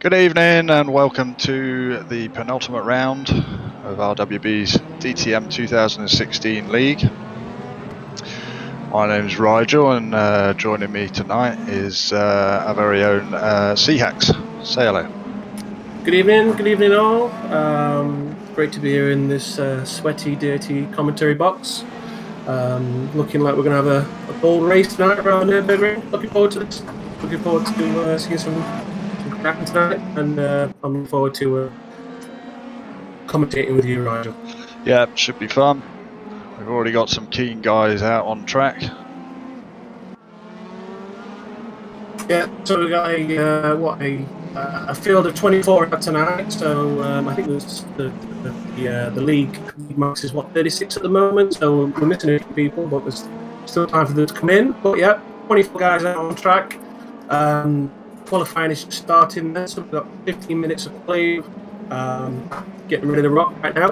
Good evening and welcome to the penultimate round of RWB's DTM 2016 League. My name is Rygel and joining me tonight is our very own cHackz. Say hello. Good evening all. Great to be here in this sweaty, dirty commentary box. Looking like we're going to have a bold race tonight around Nurbergring. Looking forward to this. Looking forward to seeing some cracking tonight, and I'm looking forward to commentating with you, Rygel. Yeah, should be fun. We've already got some keen guys out on track. Yeah, so we got a field of 24 out tonight. So I think the league max is 36 at the moment. So we're missing a few people, but there's still time for them to come in. But yeah, 24 guys out on track. Qualifying is starting there, so we've got 15 minutes of play. Getting ready to rock right now.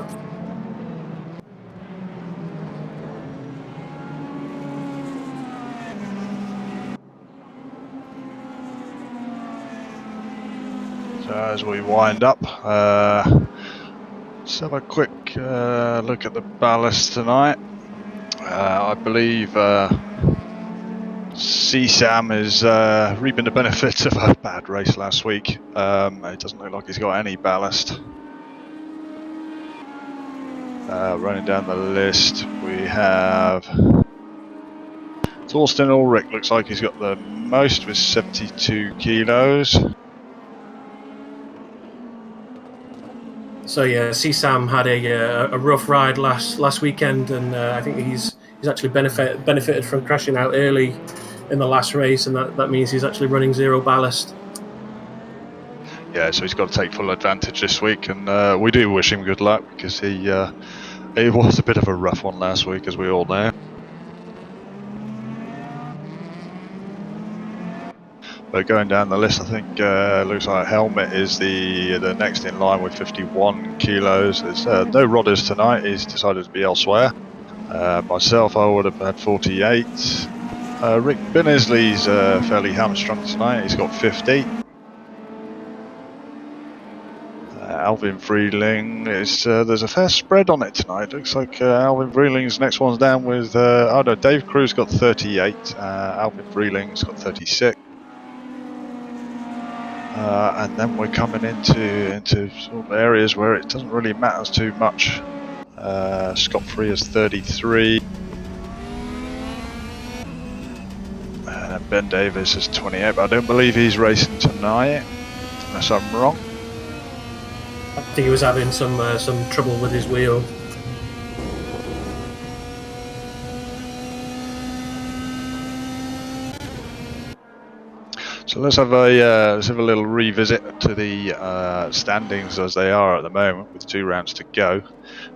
So as we wind up, let's have a quick look at the ballast tonight. I believe CSAM is reaping the benefits of a bad race last week. It doesn't look like he's got any ballast. Running down the list, we have Thorsten Ulrich. Looks like he's got the most with 72 kilos. So yeah, CSAM had a rough ride last weekend, and I think he's actually benefited from crashing out early in the last race, and that means he's actually running zero ballast. Yeah, so he's got to take full advantage this week, and we do wish him good luck because he was a bit of a rough one last week, as we all know. But going down the list, I think looks like Helmet is the next in line with 51 kilos. There's no Rodders tonight. He's decided to be elsewhere. Myself, I would have had 48. Rick Binnesley's fairly hamstrung tonight. He's got 50. Alvin Freeling is there's a fair spread on it tonight. Looks like Alvin Freeling's next one's down with Dave Crew's got 38. Alvin Freeling's got 36. And then we're coming into sort of areas where it doesn't really matter too much. Scott Free is 33. Ben Davis is 28, but I don't believe he's racing tonight, unless I'm wrong. I think he was having some trouble with his wheel. So let's have a little revisit to the standings as they are at the moment, with 2 rounds to go.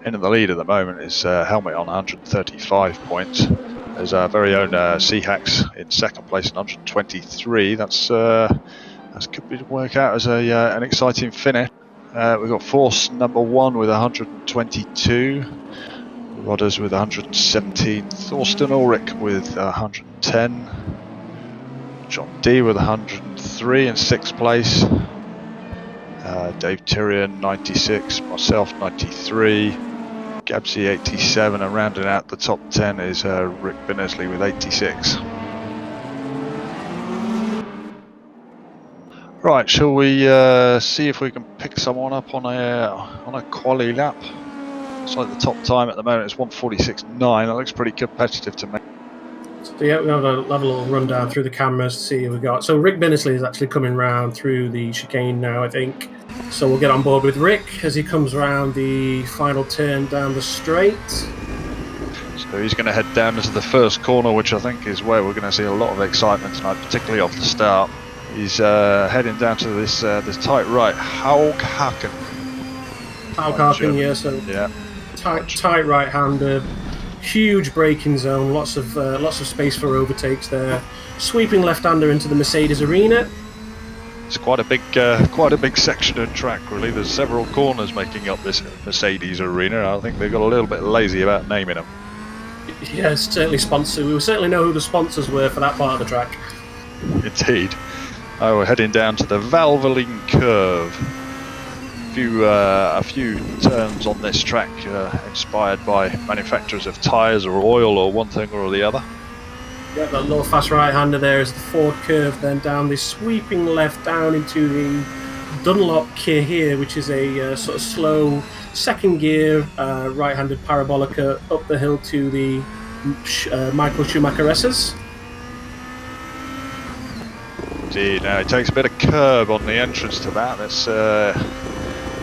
In the lead at the moment is Helmet on 135 points. There's our very own cHackz in second place on 123. That's could be to work out as an exciting finish. We've got Force number 1 with 122. Rodders with 117. Thorsten Ulrich with 110. John D with 103 in 6th place. Dave Tyrion 96, myself 93, Gabsy 87, and rounding out the top 10 is Rick Binnesley with 86. Right, shall we see if we can pick someone up on a quali lap? It's like the top time at the moment is 1:46.9. That looks pretty competitive to me. So yeah, we'll have a little rundown through the cameras to see who we got. So Rick Binnesley is actually coming round through the chicane now, I think. So we'll get on board with Rick as he comes around the final turn down the straight. So he's going to head down into the first corner, which I think is where we're going to see a lot of excitement tonight, particularly off the start. He's heading down to this tight right, Hockenheimring. Hockenheimring, yeah. So yeah, tight right-hander. Huge braking zone, lots of space for overtakes there. Sweeping left-hander into the Mercedes arena. It's quite a big section of track, really. There's several corners making up this Mercedes arena. I think they got a little bit lazy about naming them. Yeah, it's certainly sponsored. We certainly know who the sponsors were for that part of the track. Indeed. Oh, we're heading down to the Valvoline curve. A few turns on this track inspired by manufacturers of tyres or oil or one thing or the other. Yeah, that little fast right-hander there is the Ford curve, then down this sweeping left down into the Dunlop gear here, which is a sort of slow second gear right-handed parabolica up the hill to the Michael Schumacher S's. Indeed, now it takes a bit of curb on the entrance to that. That's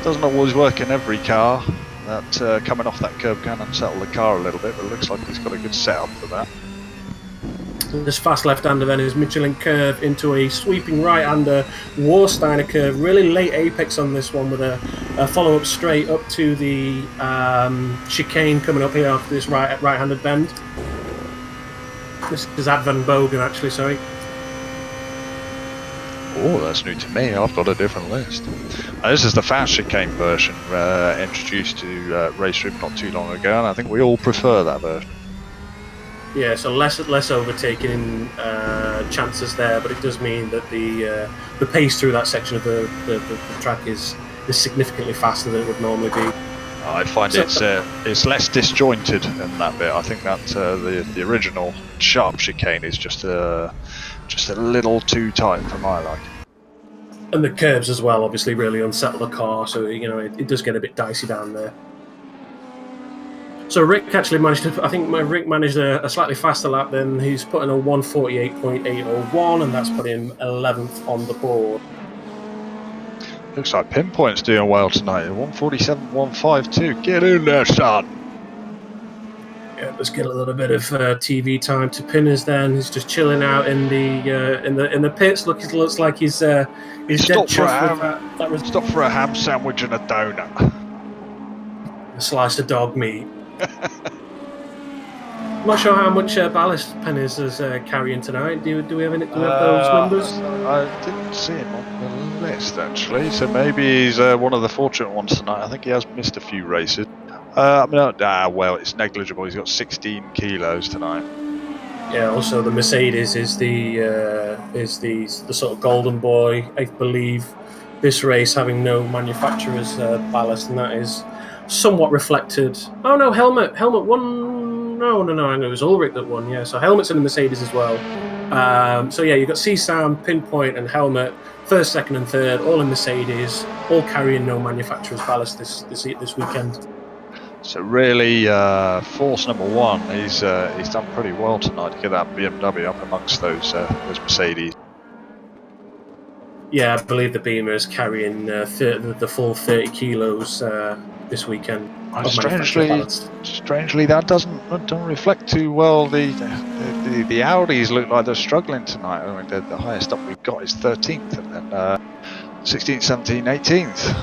doesn't always work in every car. That coming off that curb can unsettle the car a little bit, but it looks like he's got a good setup for that. This fast left-hander then is Michelin curve into a sweeping right-hander Warsteiner curve. Really late apex on this one with a follow-up straight up to the chicane coming up here after this right-handed bend. This is at Van Bogen, actually, sorry. Oh, that's new to me. I've got a different list. This is the fast chicane version introduced to Race Room not too long ago, and I think we all prefer that version. Yeah, so less overtaking chances there, but it does mean that the pace through that section of the track is significantly faster than it would normally be. I find it's less disjointed in that bit. I think that the original sharp chicane is just a little too tight for my liking. And the curves as well, obviously, really unsettle the car, so it does get a bit dicey down there. So Rick actually managed a slightly faster lap than he's put in a 1:48.801, and that's put him 11th on the board. Looks like Pinpoint's doing well tonight. 1:47.152. Get in there, son. Yeah, let's get a little bit of TV time to Pinners. Then he's just chilling out in the pits. Looks like he's dead chuffed with that. Stop for a ham sandwich and a donut. A slice of dog meat. I'm not sure how much ballast Pinners is carrying tonight. Do we have those numbers? I didn't see him on the list actually, so maybe he's one of the fortunate ones tonight. I think he has missed a few races. Well, it's negligible. He's got 16 kilos tonight. Yeah. Also, the Mercedes is the sort of golden boy. I believe this race having no manufacturer's ballast, and that is somewhat reflected. Oh no, helmet won. No, it was Ulrich that won. Yeah, so helmet's in the Mercedes as well. So yeah, you've got CSAM, Pinpoint, and Helmet, first, second, and third, all in Mercedes, all carrying no manufacturer's ballast this weekend. So really, force number one, he's done pretty well tonight to get that BMW up amongst those Mercedes. Yeah, I believe the Beamer is carrying the full 30 kilos this weekend. Strangely, that doesn't reflect too well. The Audis look like they're struggling tonight. I mean, the highest up we've got is 13th, and then 16th, 17th, 18th.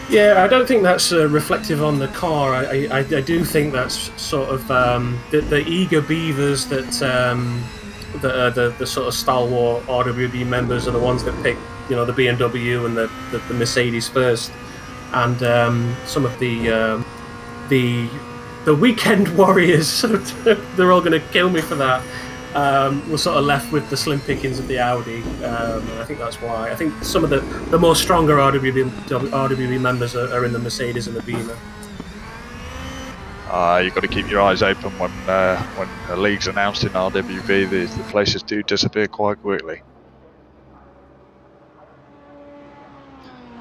Yeah, I don't think that's reflective on the car. I do think that's sort of the eager beavers that are the sort of stalwart RWB members are the ones that pick the BMW and the Mercedes first, and some of the weekend warriors. They're all going to kill me for that. We're sort of left with the slim pickings of the Audi. I think that's why. I think some of the more stronger RWB members are in the Mercedes and the Beamer. You've got to keep your eyes open when a league's announced in RWB. The places do disappear quite quickly.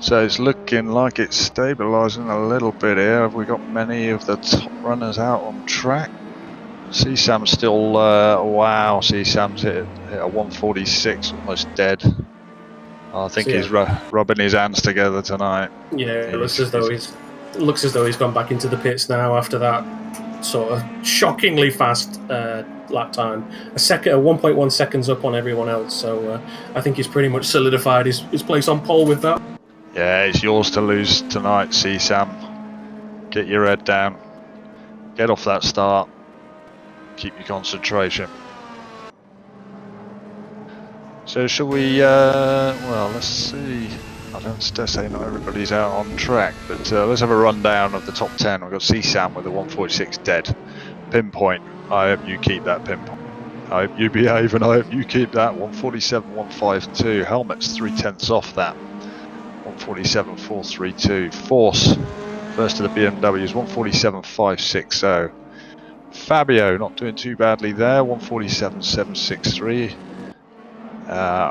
So it's looking like it's stabilising a little bit here. Have we got many of the top runners out on track? CSAM's still, wow, CSAM's hit a 146, almost dead. I think he's rubbing his hands together tonight. Yeah, it looks as though he's gone back into the pits now after that sort of shockingly fast lap time. A 1.1 seconds up on everyone else, so I think he's pretty much solidified his place on pole with that. Yeah, it's yours to lose tonight, CSAM. Get your head down. Get off that start. Keep your concentration. So shall we, well, let's see. I don't dare say not everybody's out on track, but let's have a rundown of the top 10. We've got CSAM with a 146 dead. Pinpoint, I hope you keep that Pinpoint. I hope you behave and I hope you keep that. 147.152. Helmet's 0.3 off that. 147.432. Force, first of the BMWs, 147.560. Fabio not doing too badly there, 147.763.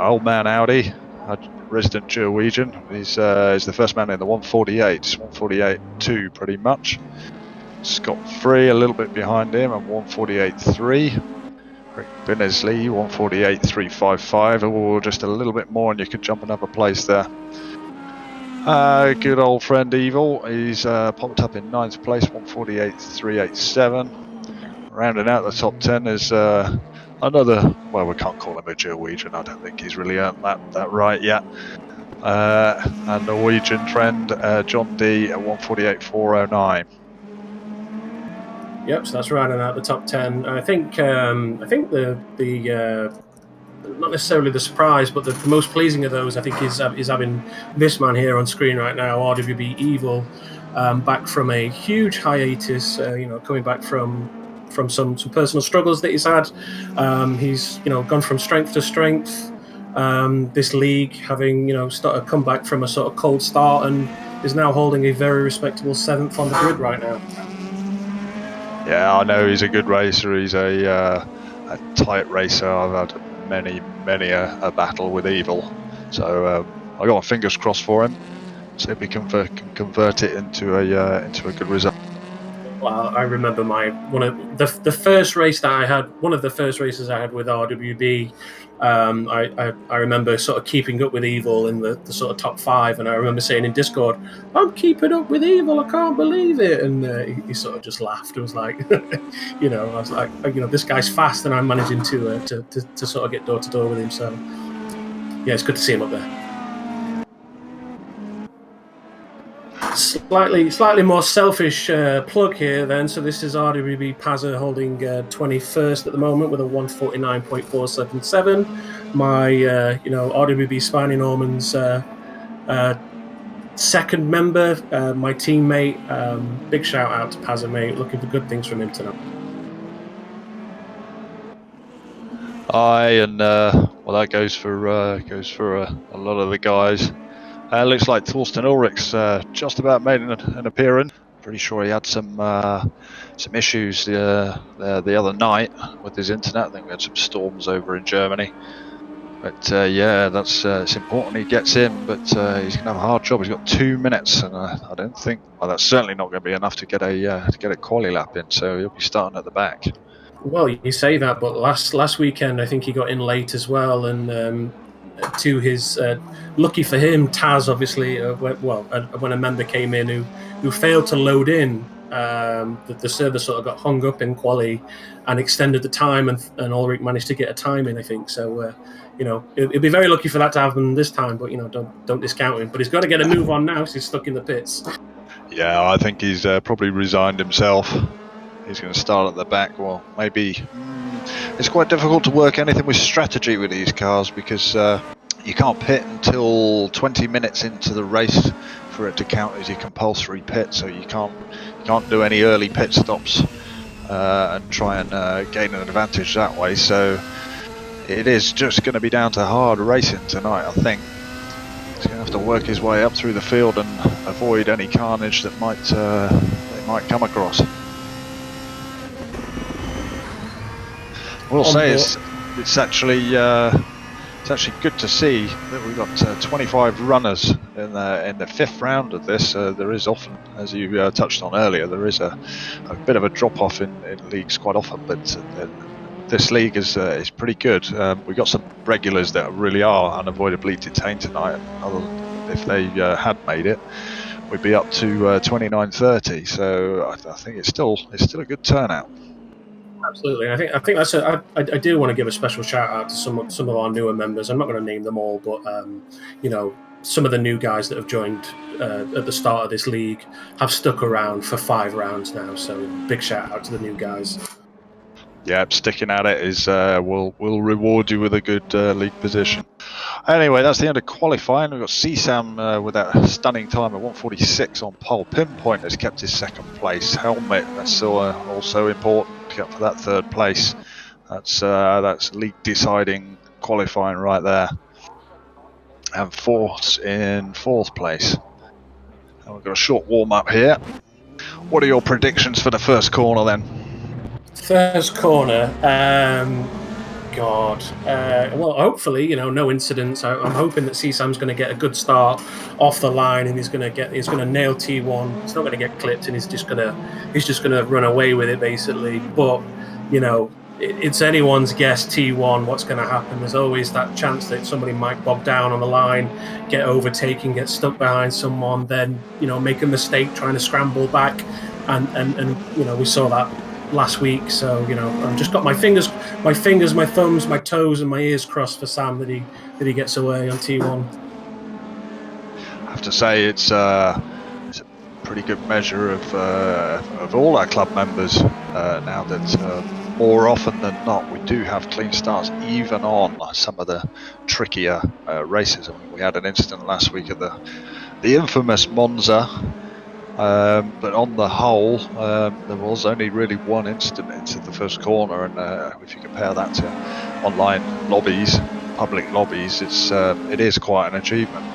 Old man Audi, resident Norwegian, is the first man in the 148, 148.2 pretty much. Scott Free a little bit behind him at 148.3. Rick Binnesley 148.355. Oh, just a little bit more and you could jump another place there. Good old friend Evil, he's popped up in 9th place, 148.387. Rounding out the top 10 is another, well, we can't call him a Norwegian, I don't think he's really earned that right yet. A Norwegian friend, John D at 148.409. Yep, so that's rounding out the top 10. I think the not necessarily the surprise, but the most pleasing of those, I think, is having this man here on screen right now, RWB Evil, back from a huge hiatus. Coming back from some personal struggles that he's had. He's gone from strength to strength. This league, having come back from a sort of cold start, and is now holding a very respectable 7th on the grid right now. Yeah, I know he's a good racer. He's a tight racer. I've had many a battle with Evil, so I got my fingers crossed for him. See if we can convert it into a good result. Well, I remember one of the first race that I had. One of the first races I had with RWB. I remember sort of keeping up with Evil in the sort of top 5, and I remember saying in Discord, "I'm keeping up with Evil. I can't believe it." And he sort of just laughed. It was like, I was like, this guy's fast, and I'm managing to sort of get door to door with him. So yeah, it's good to see him up there. Slightly more selfish plug here then. So this is RWB Pazza holding 21st at the moment with a 149.477. My RWB Spiny Norman's second member, my teammate. Big shout out to Pazza, mate. Looking for good things from him tonight. That goes for a lot of the guys. Looks like Thorsten Ulrich's just about made an appearance. Pretty sure he had some issues the other night with his internet. I think we had some storms over in Germany. But it's important he gets in. But he's going to have a hard job. He's got 2 minutes, and I don't think that's certainly not going to be enough to get a quali lap in. So he'll be starting at the back. Well, you say that, but last weekend I think he got in late as well, and to his lucky for him, Taz obviously when a member came in who failed to load in, the server sort of got hung up in quali and extended the time, and Ulrich managed to get a time in, I think. So it'd be very lucky for that to happen this time, but don't discount him. But he's got to get a move on now, so he's stuck in the pits. Yeah, I think he's probably resigned himself. He's going to start at the back. Well, maybe it's quite difficult to work anything with strategy with these cars because you can't pit until 20 minutes into the race for it to count as your compulsory pit. So you can't do any early pit stops and try and gain an advantage that way. So it is just going to be down to hard racing tonight, I think. He's going to have to work his way up through the field and avoid any carnage that they might come across. We'll say it's actually good to see that we've got 25 runners in the 5th round of this. There is often, as you touched on earlier, there is a bit of a drop off in leagues quite often, but this league is pretty good. We've got some regulars that really are unavoidably detained tonight. If they had made it, we'd be up to 29:30. So I think it's still a good turnout. Absolutely, I think that's I do want to give a special shout out to some of our newer members. I'm not going to name them all, but some of the new guys that have joined at the start of this league have stuck around for 5 rounds now. So big shout out to the new guys. Yeah, sticking at it is will reward you with a good league position. Anyway, that's the end of qualifying. We've got CSAM with that stunning time at 1:46 on pole. Pinpoint has kept his 2nd place. Helmet, that's also important, kept for that 3rd place. That's league deciding qualifying right there. And Force in 4th place. And we've got a short warm up here. What are your predictions for the first corner then? First corner, God. Well, hopefully, no incidents. I'm hoping that CSAM's going to get a good start off the line, and he's going to nail T1. He's not going to get clipped, and he's just going to run away with it basically. But it's anyone's guess. T1, what's going to happen? There's always that chance that somebody might bog down on the line, get overtaken, get stuck behind someone, then make a mistake trying to scramble back, and we saw that last week. So I've just got my fingers, my thumbs, my toes, and my ears crossed for Sam that he gets away on T1. I have to say it's a pretty good measure of all our club members now that more often than not we do have clean starts even on some of the trickier races. I mean, we had an incident last week at the infamous Monza. But on the whole, there was only really one incident into the first corner, and if you compare that to online lobbies, public lobbies, it is quite an achievement.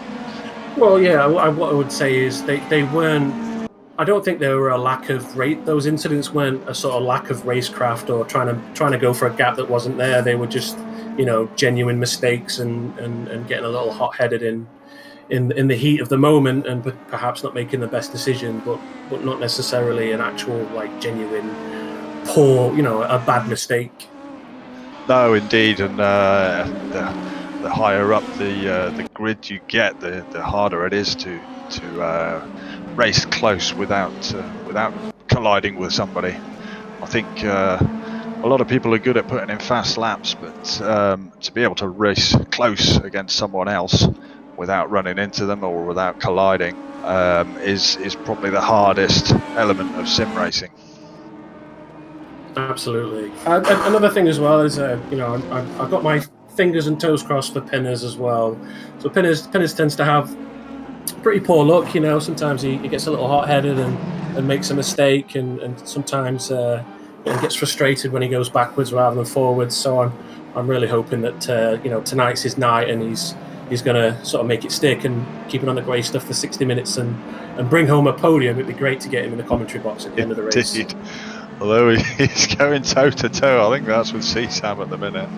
Well, yeah, what I would say is they weren't. I don't think there were a lack of rate. Those incidents weren't a sort of lack of racecraft or trying to go for a gap that wasn't there. They were just genuine mistakes and getting a little hot-headed in the heat of the moment, and perhaps not making the best decision, but not necessarily an actual genuine poor, a bad mistake. No, indeed, and the higher up the grid you get, the harder it is to race close without colliding with somebody. I think a lot of people are good at putting in fast laps, but to be able to race close against someone else without running into them or without colliding is probably the hardest element of sim racing. Absolutely. Another thing as well is I've got my fingers and toes crossed for Pinners as well. So Pinners tends to have pretty poor luck. Sometimes he gets a little hot-headed and makes a mistake, and sometimes he gets frustrated when he goes backwards rather than forwards. So I'm really hoping that tonight's his night, and he's going to sort of make it stick and keep it on the grey stuff for 60 minutes and bring home a podium. It'd be great to get him in the commentary box at the end of the race. Indeed. Although he's going toe-to-toe, I think that's with CSAM at the minute.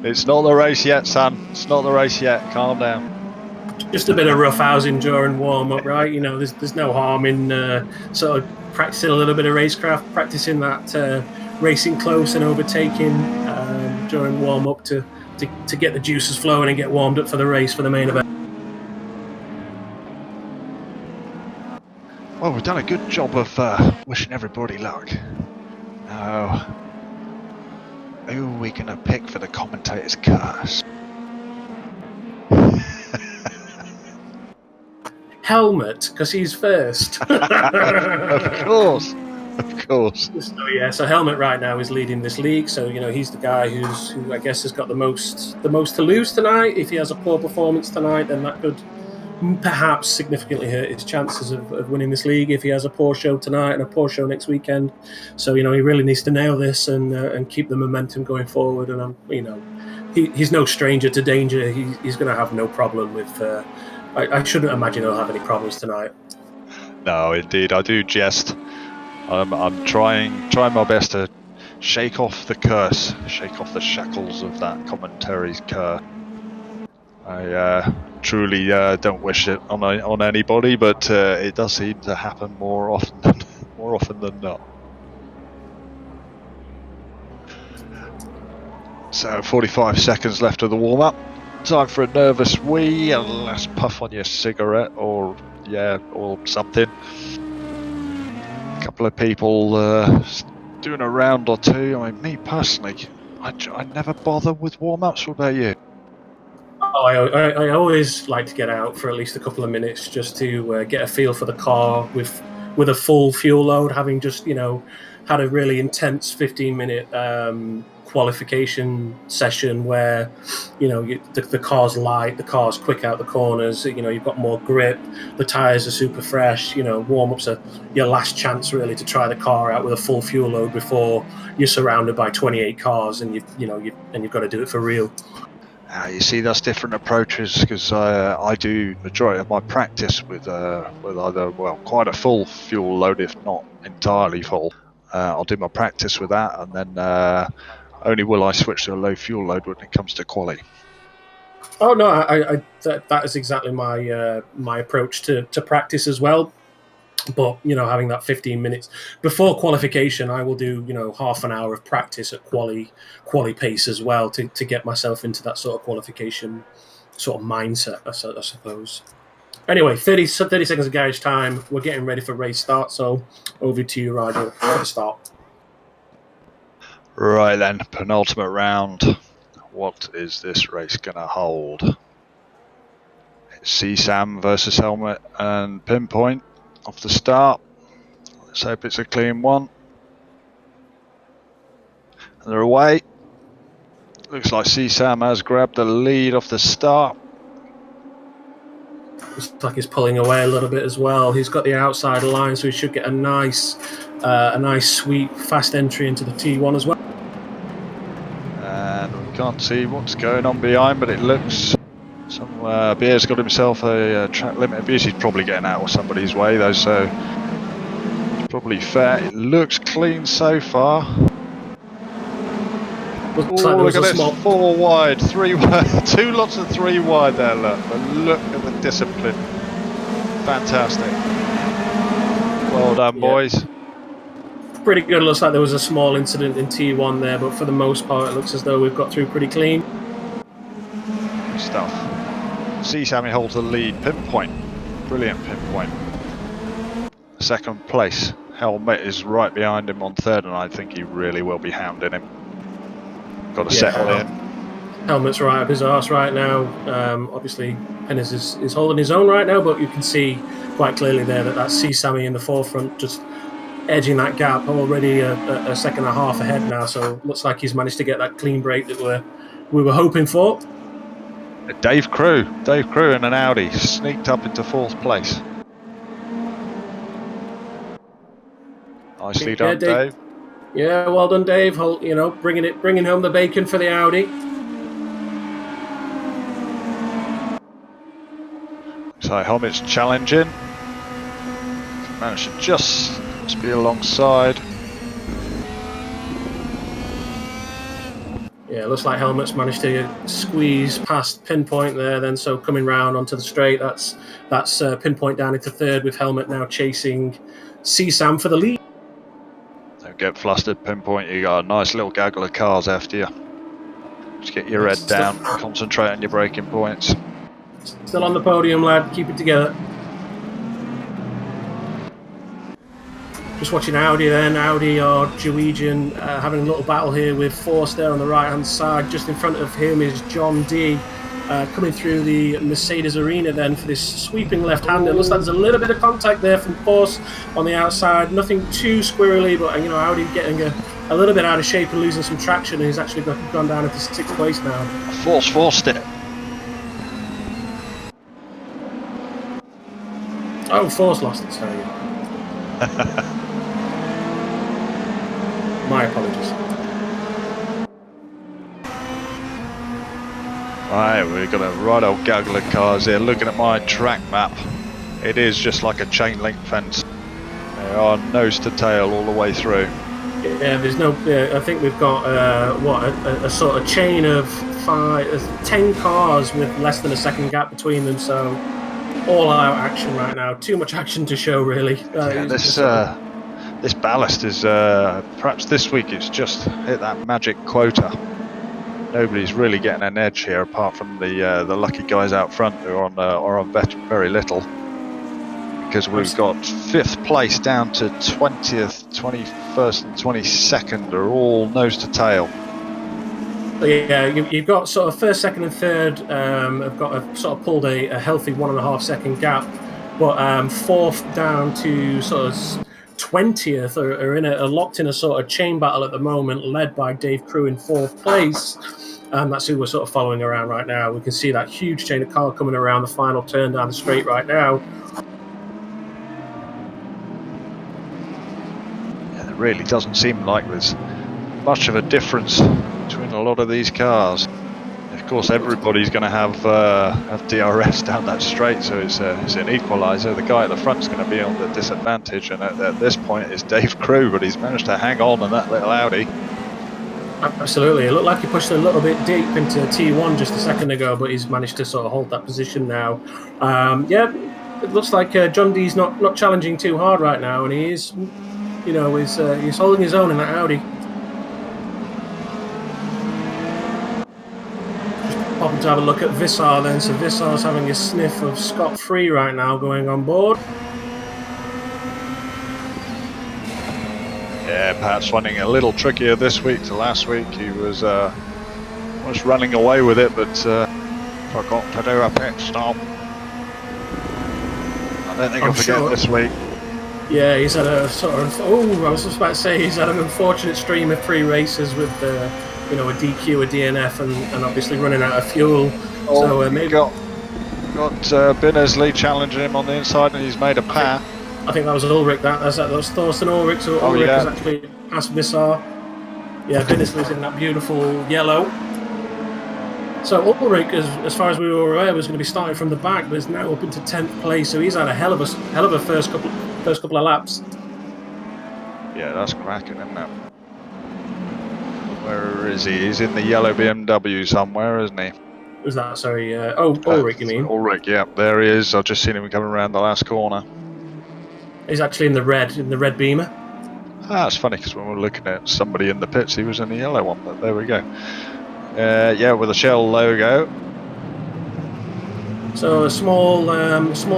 It's not the race yet, son. It's not the race yet. Calm down. Just a bit of roughhousing during warm-up, right? There's no harm in sort of practicing a little bit of racecraft, practicing that racing close and overtaking during warm-up to get the juices flowing and get warmed up for the race, for the main event. Well, we've done a good job of wishing everybody luck. Now, who are we going to pick for the commentator's curse? Helmet, because he's first. Of course. So Helmet right now is leading this league. So he's the guy who I guess has got the most to lose tonight. If he has a poor performance tonight, then that could perhaps significantly hurt his chances of winning this league if he has a poor show tonight and a poor show next weekend. So he really needs to nail this and keep the momentum going forward. And he's no stranger to danger. He's going to have no problem with. I shouldn't imagine he'll have any problems tonight. No, indeed, I do jest. I'm trying my best to shake off the curse, shake off the shackles of that commentary's curse. I truly don't wish it on anybody, but it does seem to happen more often than not. So 45 seconds left of the warm-up. Time for a nervous wee, and let's puff on your cigarette or something. A couple of people doing a round or two. I mean, me personally, I never bother with warm-ups. What about you? Oh, I always like to get out for at least a couple of minutes just to get a feel for the car with a full fuel load, having just had a really intense 15-minute qualification session where, you know, the car's light, the car's quick out the corners, you know, you've got more grip, the tyres are super fresh, you know, warm-ups are your last chance really to try the car out with a full fuel load before you're surrounded by 28 cars and you've got to do it for real. You see, that's different approaches, because I do majority of my practice with either, well, quite a full fuel load, if not entirely full. I'll do my practice with that, and then only will I switch to a low fuel load when it comes to quali. Oh no, that is exactly my approach to practice as well. But, you know, having that 15 minutes before qualification, I will do, you know, half an hour of practice at quali pace as well to get myself into that sort of qualification sort of mindset, I suppose. Anyway, 30 seconds of garage time. We're getting ready for race start. So over to you, Rygel, for the start. Right then, penultimate round. What is this race going to hold? It's CSAM versus Helmet and Pinpoint off the start. Let's hope it's a clean one. And they're away. Looks like CSAM has grabbed the lead off the start. Looks like he's pulling away a little bit as well. He's got the outside line, so he should get a nice sweet, fast entry into the T1 as well. And we can't see what's going on behind, but it looks... Beer's got himself a track limit abuse. He's probably getting out of somebody's way though, so it's probably fair. It looks clean so far. Look at this, 4 wide, 3 wide, 2 lots of 3 wide there, look. But look at the discipline. Fantastic. Well done, boys. Pretty good. Looks like there was a small incident in T1 there, but for the most part, it looks as though we've got through pretty clean. Good stuff. CSAM holds the lead. Pinpoint. Brilliant Pinpoint. Second place. Helmet is right behind him on third, and I think he really will be hounding him. Got to settle in. Helmet's right up his arse right now. Obviously, Pennis is holding his own right now, but you can see quite clearly there that that's CSAM in the forefront, just edging that gap, already a second and a half ahead now. So looks like he's managed to get that clean break that we were hoping for. Dave Crew in an Audi sneaked up into 4th place. Nicely done, Dave. Yeah, well done, Dave. You know, bringing home the bacon for the Audi. So Helmet's challenging. Managed to just be alongside. Yeah, looks like Helmet's managed to squeeze past Pinpoint there. Then so coming round onto the straight, that's Pinpoint down into third, with Helmet now chasing CSAM for the lead. Don't get flustered, Pinpoint. You got a nice little gaggle of cars after you. Just get your head down, concentrate on your braking points. Still on the podium, lad. Keep it together. Just watching Audi then. Audi or Norwegian having a little battle here with Force there on the right-hand side. Just in front of him is John D. Coming through the Mercedes arena then for this sweeping left-hander. Looks like there's a little bit of contact there from Force on the outside. Nothing too squirrely, but, you know, Audi getting a little bit out of shape and losing some traction, and he's actually gone down into 6th place now. Force forced it. Oh, Force lost it, sorry. My apologies. Right, we've got a right old gaggle of cars here. Looking at my track map, it is just like a chain link fence. They are nose to tail all the way through. Yeah, there's no. I think we've got a sort of chain of 10 cars with less than a second gap between them. So all out action right now. Too much action to show, really. This ballast is perhaps this week it's just hit that magic quota. Nobody's really getting an edge here apart from the lucky guys out front who are on very little, because we've got 5th place down to 20th, 21st and 22nd are all nose to tail. Yeah, you've got sort of 1st, 2nd and 3rd have got a sort of pulled a healthy 1.5 second gap, but 4th down to sort of 20th are in a locked in a sort of chain battle at the moment, led by Dave Crew in 4th place. And that's who we're sort of following around right now. We can see that huge chain of cars coming around the final turn down the straight right now. Yeah, it really doesn't seem like there's much of a difference between a lot of these cars. Of course, everybody's going to have DRS down that straight, so it's an equaliser. The guy at the front's going to be on the disadvantage, and at this point it's Dave Crew, but he's managed to hang on in that little Audi. Absolutely. It looked like he pushed a little bit deep into T1 just a second ago, but he's managed to sort of hold that position now. Yeah, it looks like John D's not challenging too hard right now, and he is, you know, he's holding his own in that Audi. Just popping to have a look at Visar then. So Visar's having a sniff of Scott Free right now going on board. Yeah, perhaps finding it a little trickier this week to last week. He was running away with it, but forgot to do a pit stop. I don't think he'll forget this week. Yeah, he's had a sort of, I was just about to say, he's had an unfortunate stream of 3 races with, you know, a DQ, a DNF, and obviously running out of fuel. So maybe got Binnersley challenging him on the inside, and he's made a pass. I think that was Ulrich. That was Thorsten Ulrich. So Ulrich has actually passed Visar. Yeah, Binnersley's in that beautiful yellow. So Ulrich, as far as we were aware, was going to be starting from the back, but is now up into 10th place. So he's had a hell of a first couple of laps. Yeah, that's cracking, isn't it? Where is he? He's in the yellow BMW somewhere, isn't he? Was that? Sorry. Ulrich, you mean? Ulrich, yeah, there he is. I've just seen him coming around the last corner. He's actually in the red Beamer. Ah, it's funny because when we were looking at somebody in the pits, he was in the yellow one. But there we go. Yeah, with a Shell logo. So a small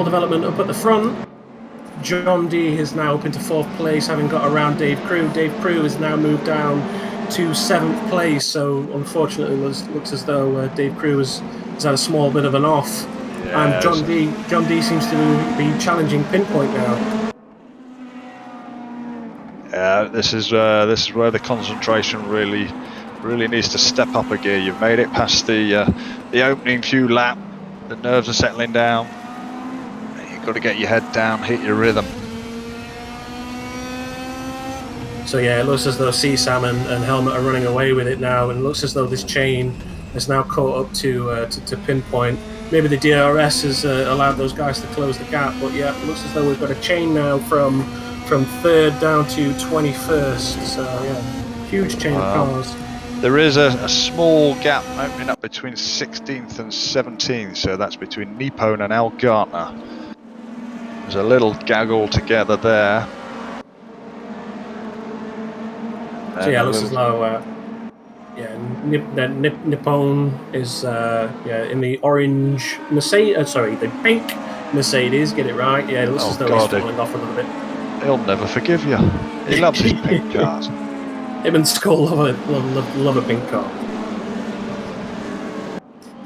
development up at the front. John D is now up into 4th place, having got around Dave Crew. Dave Crew has now moved down to 7th place. So unfortunately, looks as though Dave Crew has had a small bit of an off. Yeah, and John D seems to be challenging Pinpoint now. This is where the concentration really needs to step up a gear. You've made it past the opening few lap. The nerves are settling down. You've got to get your head down, hit your rhythm. So yeah, it looks as though CSAM and Helmet are running away with it now, and it looks as though this chain has now caught up to Pinpoint. Maybe the DRS has allowed those guys to close the gap, but yeah, it looks as though we've got a chain now from 3rd down to 21st. So yeah, huge chain of cars. There is a small gap opening up between 16th and 17th, so that's between Nippon and Al Gartner. There's a little gaggle together there. So yeah, it looks as though Nippon is in the orange Mercedes. The pink Mercedes. Get it right. Yeah, it looks as though he's falling off a little bit. He'll never forgive you. He loves his pink cars. Him and Skull love a pink car.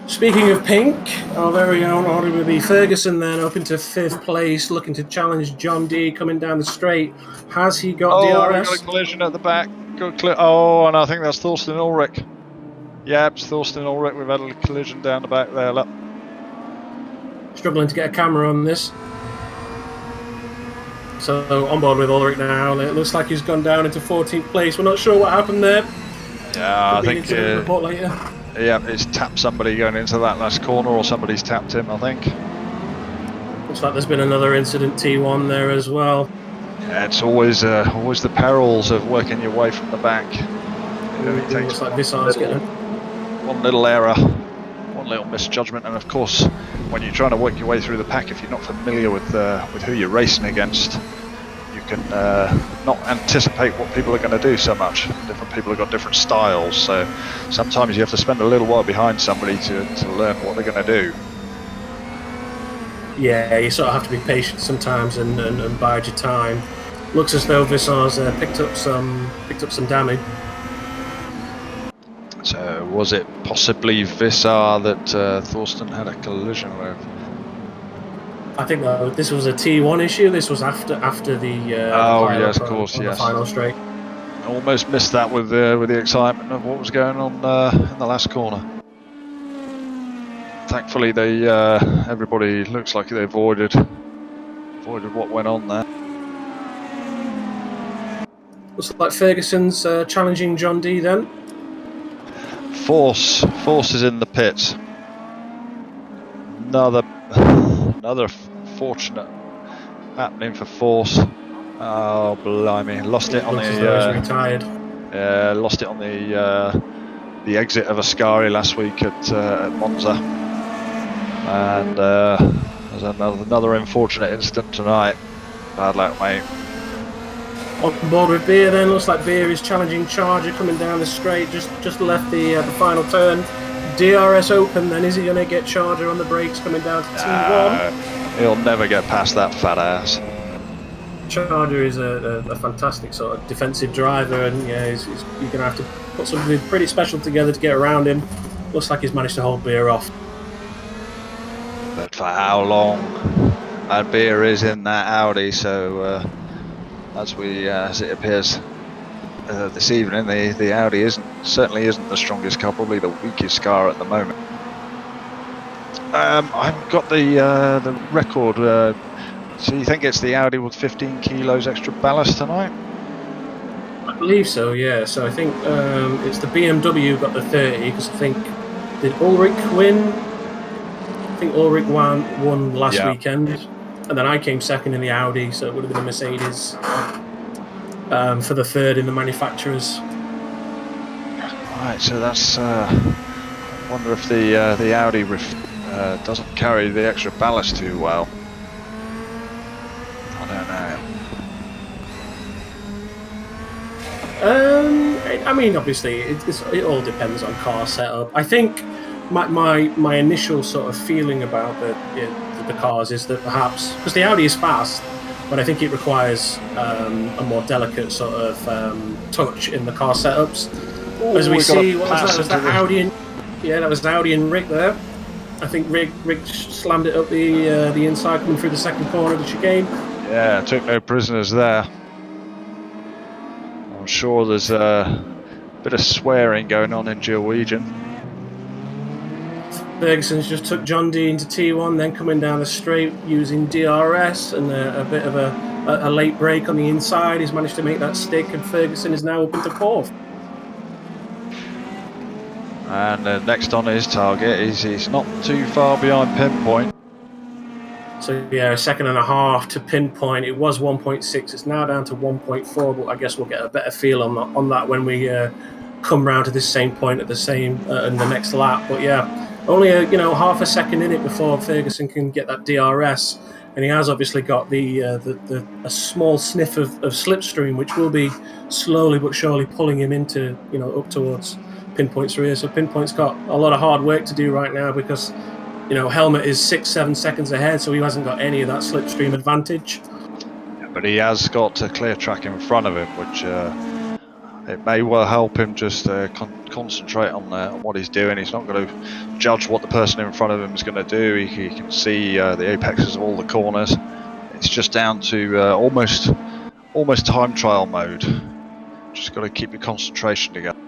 Speaking of pink, our very own RWB Ferguson then up into 5th place, looking to challenge John D coming down the straight. Has he got DRS? Got a collision at the back. And I think that's Thorsten Ulrich. Yeah, it's Thorsten Ulrich. We've had a collision down the back there. Look. Struggling to get a camera on this. So on board with Ulrich now. It looks like he's gone down into 14th place. We're not sure what happened there. Yeah, I think report later. Yeah, it's tapped somebody going into that last corner, or somebody's tapped him, I think. Looks like there's been another incident T1 there as well. Yeah, it's always the perils of working your way from the back. It looks like Visar's getting one little error, one little misjudgment, and of course, when you're trying to work your way through the pack, if you're not familiar with who you're racing against, you can not anticipate what people are going to do so much. Different people have got different styles, so sometimes you have to spend a little while behind somebody to learn what they're going to do. Yeah, you sort of have to be patient sometimes and bide your time. Looks as though Visar's picked up some damage. So was it possibly Visar that Thorsten had a collision with? I think this was a T1 issue. This was after the yes, of course, on yes. the final straight. Almost missed that with the excitement of what was going on in the last corner. Thankfully, everybody looks like they avoided what went on there. Looks like Ferguson's challenging John D then. Force is in the pits. Another fortunate happening for Force. Oh blimey! Lost it on Looks as though he's retired. Lost it on the exit of Ascari last week at Monza, and there's another unfortunate incident tonight. Bad luck, mate. On board with Beer then. Looks like Beer is challenging Charger coming down the straight. Just left the final turn. DRS open then. Is he going to get Charger on the brakes coming down to T1? He'll never get past that fat ass. Charger is a fantastic sort of defensive driver, and yeah, you're going to have to put something pretty special together to get around him. Looks like he's managed to hold Beer off. But for how long? And Beer is in that Audi, so as it appears this evening, the Audi certainly isn't the strongest car, probably the weakest car at the moment. I haven't got the record. So you think it's the Audi with 15 kilos extra ballast tonight? I believe so, yeah. So I think it's the BMW got the 30, because I think, did Ulrich win? I think Ulrich won last weekend, and then I came second in the Audi, so it would have been a Mercedes for the third in the manufacturers. Right, so that's. I wonder if the Audi doesn't carry the extra ballast too well. I mean, obviously, it all depends on car setup. I think my initial sort of feeling about the cars is that perhaps, because the Audi is fast, but I think it requires a more delicate sort of touch in the car setups. Ooh, as we see, what was that Audi? That was Audi and Rick there. I think Rick slammed it up the inside coming through the second corner of the chicane. Yeah, took no prisoners there. I'm sure there's a bit of swearing going on in Norwegian. Ferguson's just took John D into T1, then coming down the straight using DRS and a bit of a late break on the inside. He's managed to make that stick, and Ferguson is now up into fourth. And next on his target, he's not too far behind Pinpoint. So yeah, a second and a half to Pinpoint. It was 1.6. It's now down to 1.4. But I guess we'll get a better feel on that when we come round to this same point at in the next lap. But yeah, only half a second in it before Ferguson can get that DRS, and he has obviously got a small sniff of slipstream, which will be slowly but surely pulling him into up towards Pinpoint's rear. So Pinpoint's got a lot of hard work to do right now, because Helmut is 6-7 seconds ahead, so he hasn't got any of that slipstream advantage. Yeah, but he has got a clear track in front of him, which it may well help him just concentrate on what he's doing. He's not going to judge what the person in front of him is going to do. He can see the apexes of all the corners. It's just down to almost time trial mode. Just got to keep your concentration together.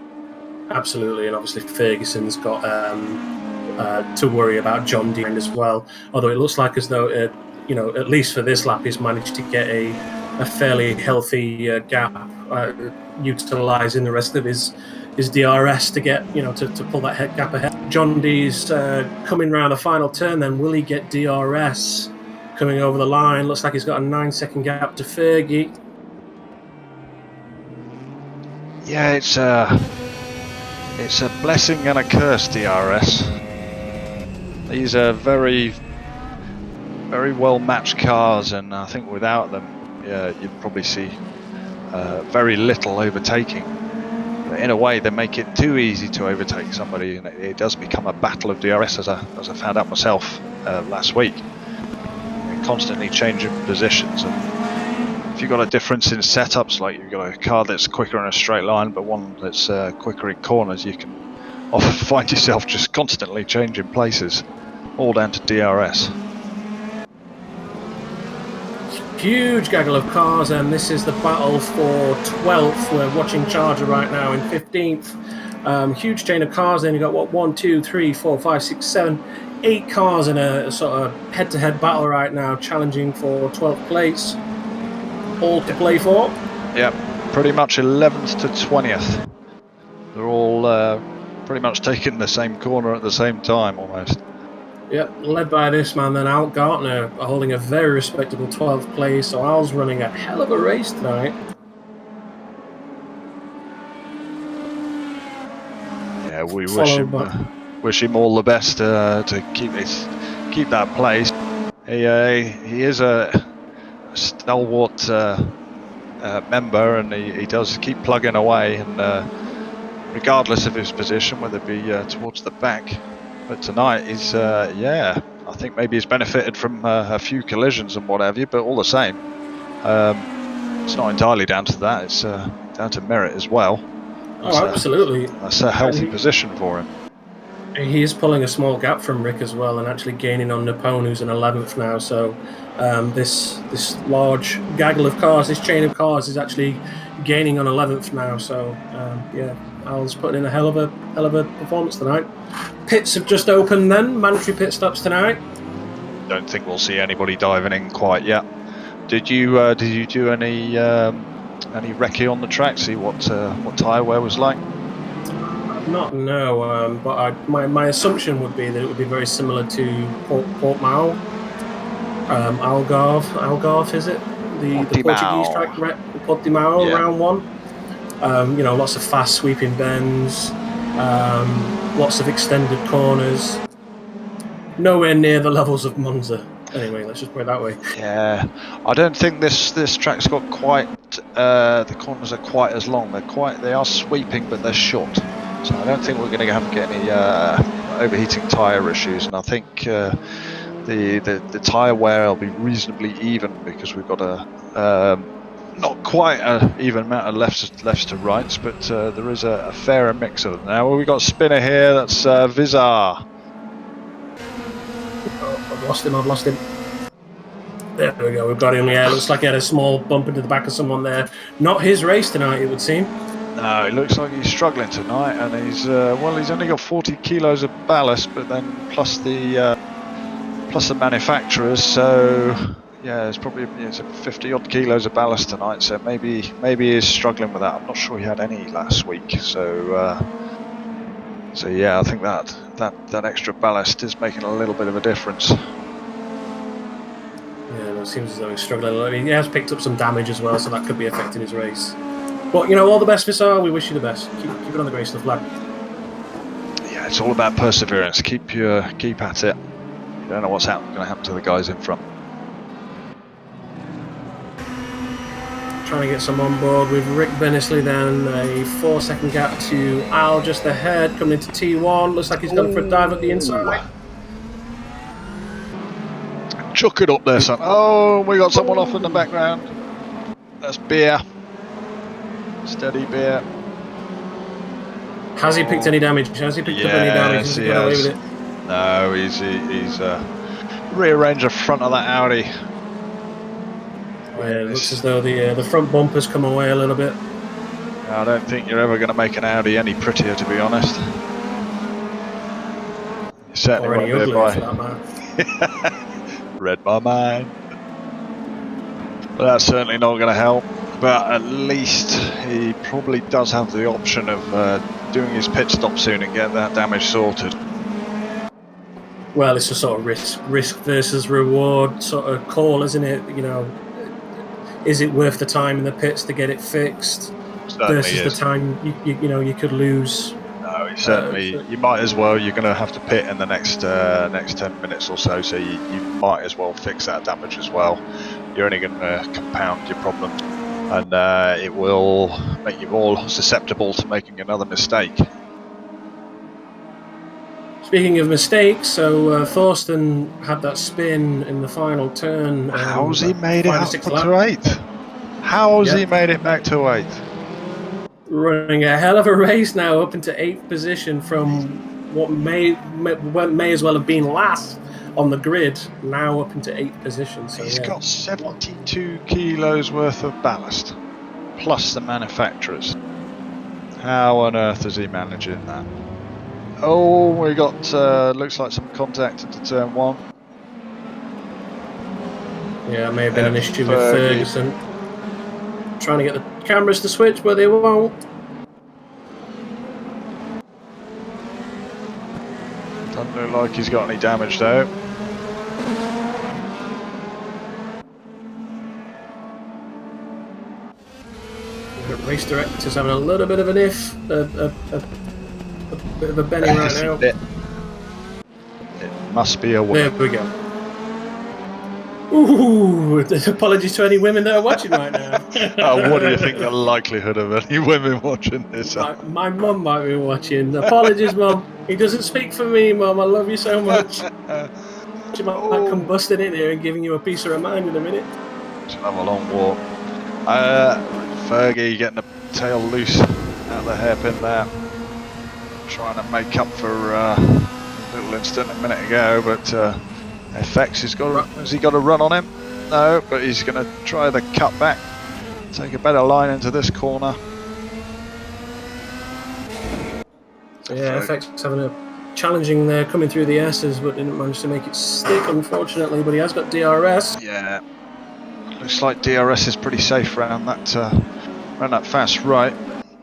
Absolutely, and obviously Ferguson's got to worry about John Deere as well. Although it looks like as though at least for this lap, he's managed to get a fairly healthy gap, utilising the rest of his DRS to get to pull that gap ahead. John Dee's coming round the final turn. Then will he get DRS coming over the line? Looks like he's got a 9-second gap to Fergie. Yeah, it's a blessing and a curse, DRS. These are very, very well matched cars, and I think without them, you'd probably see very little overtaking. But in a way, they make it too easy to overtake somebody, and it does become a battle of DRS, as I found out myself last week. You're constantly changing positions, and if you've got a difference in setups, like you've got a car that's quicker in a straight line, but one that's quicker in corners, you can often find yourself just constantly changing places, all down to DRS. huge gaggle of cars, and this is the battle for 12th. We're watching Charger right now in 15th. Huge chain of cars. Then you got what, 1, 2, 3, 4, 5, 6, 7, 8 cars in a sort of head-to-head battle right now, challenging for 12th place. All to play for. Yeah, pretty much 11th to 20th. They're all pretty much taking the same corner at the same time, almost. Yep, led by this man, then Al Gartner holding a very respectable 12th place. So Al's running a hell of a race tonight. Yeah, we wish him all the best to keep that place. He is a stalwart member, and he does keep plugging away, and regardless of his position, whether it be towards the back. But tonight he's I think maybe he's benefited from a few collisions and what have you, but all the same, it's not entirely down to that. It's down to merit as well. Absolutely. That's a healthy position for him. He is pulling a small gap from Rick as well, and actually gaining on Napone, who's in 11th now. So this large gaggle of cars, this chain of cars, is actually gaining on 11th now. So Al's putting in a hell of a performance tonight. Pits have just opened then, mandatory pit stops tonight. Don't think we'll see anybody diving in quite yet. Did you do any recce on the track? See what tyre wear was like? No, but my assumption would be that it would be very similar to Portimao, Algarve, is it? The Portuguese track, Portimao, yeah. Round 1. Lots of fast sweeping bends, lots of extended corners. Nowhere near the levels of Monza. Anyway, let's just put it that way. Yeah, I don't think this track's got quite the corners are quite as long. They are sweeping, but they're short. So I don't think we're going to get any overheating tyre issues, and I think the tyre wear will be reasonably even, because we've got a not quite an even amount of lefts to rights, but there is a fairer mix of them. Now we've got a spinner here. That's Vizar. I've lost him. There we go, we've got him. Yeah, looks like he had a small bump into the back of someone there. Not his race tonight, it would seem. No, it looks like he's struggling tonight, and he's only got 40 kilos of ballast, but then plus the manufacturers, so yeah, it's probably 50 odd kilos of ballast tonight. So maybe he's struggling with that. I'm not sure he had any last week, so yeah, I think that extra ballast is making a little bit of a difference. Yeah, it seems as though he's struggling. I mean, he has picked up some damage as well, so that could be affecting his race. But all the best, Vissar. We wish you the best. Keep it on the great stuff, lad. Yeah, it's all about perseverance. Keep at it. You don't know what's going to happen to the guys in front. Trying to get some on board with Rick Bennisley then. A 4-second gap to Al just ahead, coming into T1. Looks like he's gone for a dive at the inside. Chuck it up there, son. Oh, we got someone off in the background. That's Beer. Steady Beer. Has he picked any damage? Has he picked up any damage? Has he got away with it? No, he's rearranged the front of that Audi. Yeah, it looks as though the front bumper's come away a little bit. I don't think you're ever going to make an Audi any prettier, to be honest. You certainly won't do it by. Read my mind. But that's certainly not going to help. But at least he probably does have the option of doing his pit stop soon and get that damage sorted. Well, it's a sort of risk versus reward sort of call, isn't it? Is it worth the time in the pits to get it fixed versus the time you could lose? No, certainly. You might as well. You're going to have to pit in the next 10 minutes or so, so you might as well fix that damage as well. You're only going to compound your problems, and it will make you more susceptible to making another mistake. Speaking of mistakes, so Thorsten had that spin in the final turn. How's he made it up to 8th? How's he made it back to 8th? Running a hell of a race now, up into 8th position from what may as well have been last on the grid, now up into 8th position. So he's got 72 kilos worth of ballast, plus the manufacturers. How on earth is he managing that? Oh, we got, looks like some contact into turn 1. Yeah, it may have been an issue with Ferguson. Trying to get the cameras to switch, but they won't. Doesn't look like he's got any damage though. The race director's having a little bit of an a bit of a benny right now. It must be a woman. There we go. Ooh, apologies to any women that are watching right now. What do you think the likelihood of any women watching this? My mum might be watching. Apologies, Mum. He doesn't speak for me, Mum. I love you so much. She might come busting in here and giving you a piece of her mind in a minute. She'll have a long walk. Fergie getting the tail loose out of the hairpin there. Trying to make up for a little incident a minute ago, but FX has he got a run on him? No, but he's going to try the cut back, take a better line into this corner. Yeah, FX having a challenging there, coming through the S's, but didn't manage to make it stick, unfortunately. But he has got DRS. Yeah, looks like DRS is pretty safe around that fast right.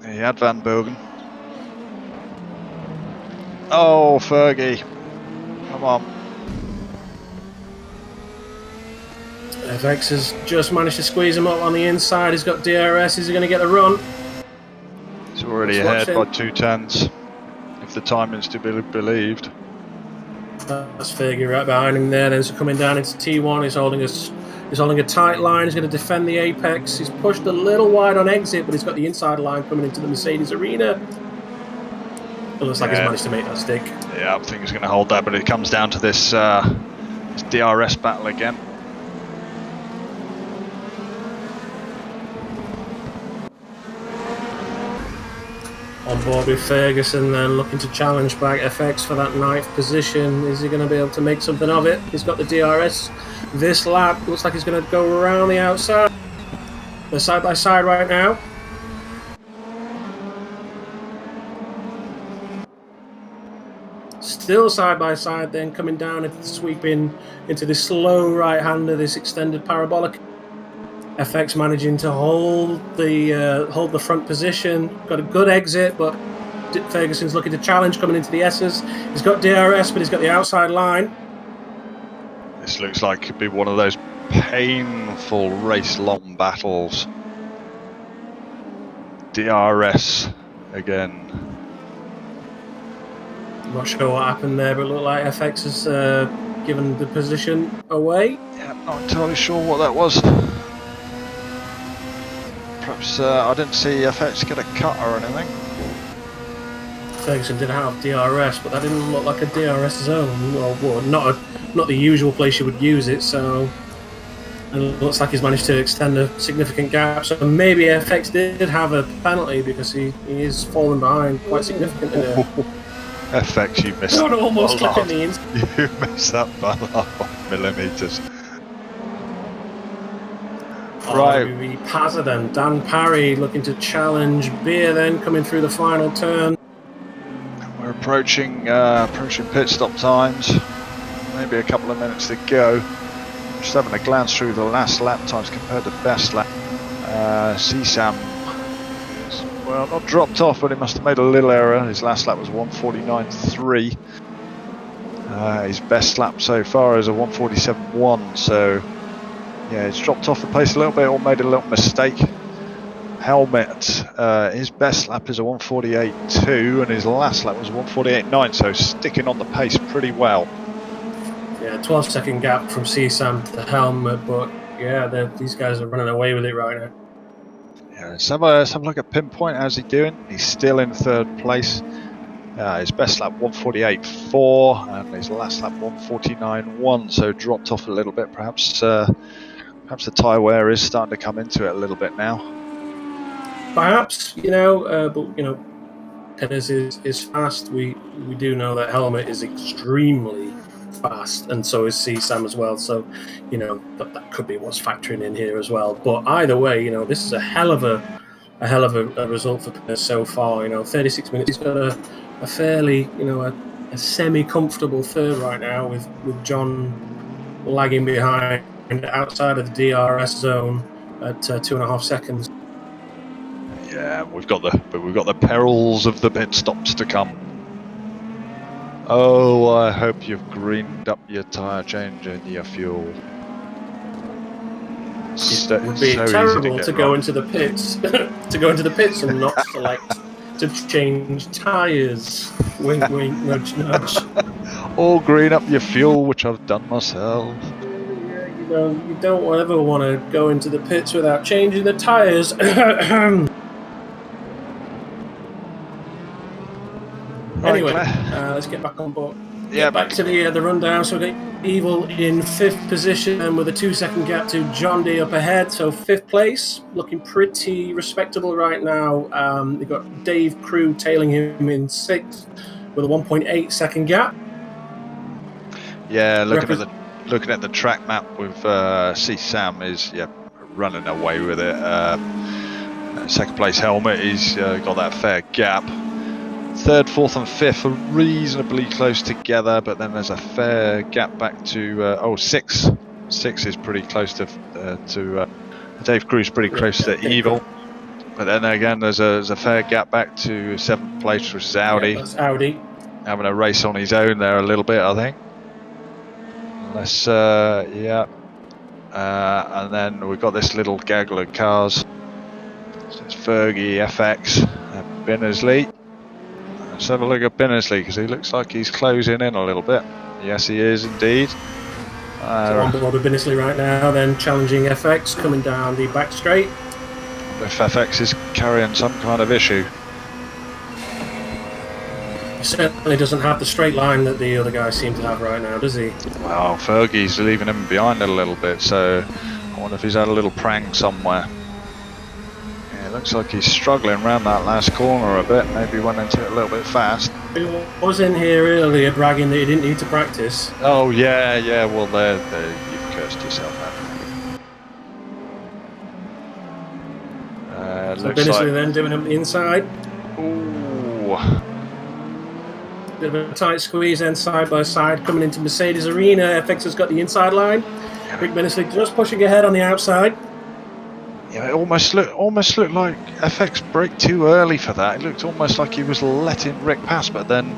He had Van Bergen. Oh, Fergie, come on. FX has just managed to squeeze him up on the inside. He's got DRS. Is he going to get the run? He's already ahead by 2/10, if the timing's to be believed. That's Fergie right behind him there. Then so coming down into T1, he's holding a tight line. He's going to defend the apex. He's pushed a little wide on exit, but he's got the inside line coming into the Mercedes arena. It looks like he's managed to make that stick. Yeah, I think he's going to hold that, but it comes down to this DRS battle again. On board with Ferguson then, looking to challenge back FX for that 9th position. Is he going to be able to make something of it? He's got the DRS this lap. Looks like he's going to go around the outside. They're side by side right now. Still side by side then, coming down into the sweeping into this slow right-hander, this extended parabolic. FX managing to hold the front position. Got a good exit, but Ferguson's looking to challenge coming into the S's. He's got DRS, but he's got the outside line. This looks like it could be one of those painful race-long battles. DRS again. I'm not sure what happened there, but it looked like FX has given the position away. Yeah, not entirely sure what that was. Perhaps I didn't see FX get a cut or anything. Ferguson did have DRS, but that didn't look like a DRS zone, or not the usual place you would use it. So it looks like he's managed to extend a significant gap. So maybe FX did have a penalty because he is falling behind quite significantly there. FX, you missed. Not almost clipping the ins. You missed that by 5 millimeters. Right. RWB Pazza then. Dan Parry looking to challenge Beer then, coming through the final turn. We're approaching pit stop times. Maybe a couple of minutes to go. Just having a glance through the last lap times compared to best lap. CSAM, well, not dropped off, but he must have made a little error. His last lap was 1:49.3. His best lap so far is a 1:47.1. So yeah, he's dropped off the pace a little bit or made a little mistake. Helmet, his best lap is a 1:48.2 and his last lap was 1:48.9, so sticking on the pace pretty well. Yeah, 12-second gap from CSAM to Helmet, but yeah, these guys are running away with it right now. Yeah, let's have a look at Pinpoint. How's he doing? He's still in 3rd place. His best lap 1:48.4 and his last lap 1:49.1, so dropped off a little bit. Perhaps the tyre wear is starting to come into it a little bit now. Perhaps, but Perez is fast. We do know that Helmet is extremely fast, and so is CSAM as well. So, that could be what's factoring in here as well. But either way, this is a hell of a result for Pierce so far. 36 minutes. He's got a fairly, a semi-comfortable third right now with John lagging behind outside of the DRS zone at 2.5 seconds. Yeah, we've got the perils of the pit stops to come. Oh, I hope you've greened up your tyre change and your fuel. It would be terrible to go into the pits, and not select to change tyres. Wink, wink, nudge, nudge. Or green up your fuel, which I've done myself. Yeah, you don't ever want to go into the pits without changing the tyres. Anyway, let's get back on board. Yeah, back to the rundown. So we've got Evil in 5th position and with a 2-second gap to John D up ahead. So 5th place, looking pretty respectable right now. We've got Dave Crew tailing him in 6th with a 1.8 second gap. Yeah, looking at the track map with CSAM is running away with it. Second place Helmet, he's got that fair gap. 3rd, 4th and 5th are reasonably close together, but then there's a fair gap back to 6th. 6th is pretty close to Dave Crew's pretty close to Evil, but then again there's a fair gap back to 7th place, which is Audi. That's Audi having a race on his own there a little bit, I think. Unless and then we've got this little gaggle of cars. So it's Fergie, FX, and Binnersley. Let's have a look at Binnersley because he looks like he's closing in a little bit. Yes, he is indeed. So on board with Binnersley right now, then challenging FX coming down the back straight. If FX is carrying some kind of issue. He certainly doesn't have the straight line that the other guys seem to have right now, does he? Well, Fergie's leaving him behind a little bit, so I wonder if he's had a little prang somewhere. Looks like he's struggling around that last corner a bit. Maybe went into it a little bit fast. He was in here earlier bragging that he didn't need to practice. Oh yeah. Well, there, you've cursed yourself out. So Binnersley then doing him inside. Ooh. Bit of a tight squeeze then side by side coming into Mercedes Arena. FX has got the inside line. Rick Binnersley just pushing ahead on the outside. Yeah, it almost looked like FX braked too early for that. It looked almost like he was letting Rick pass, but then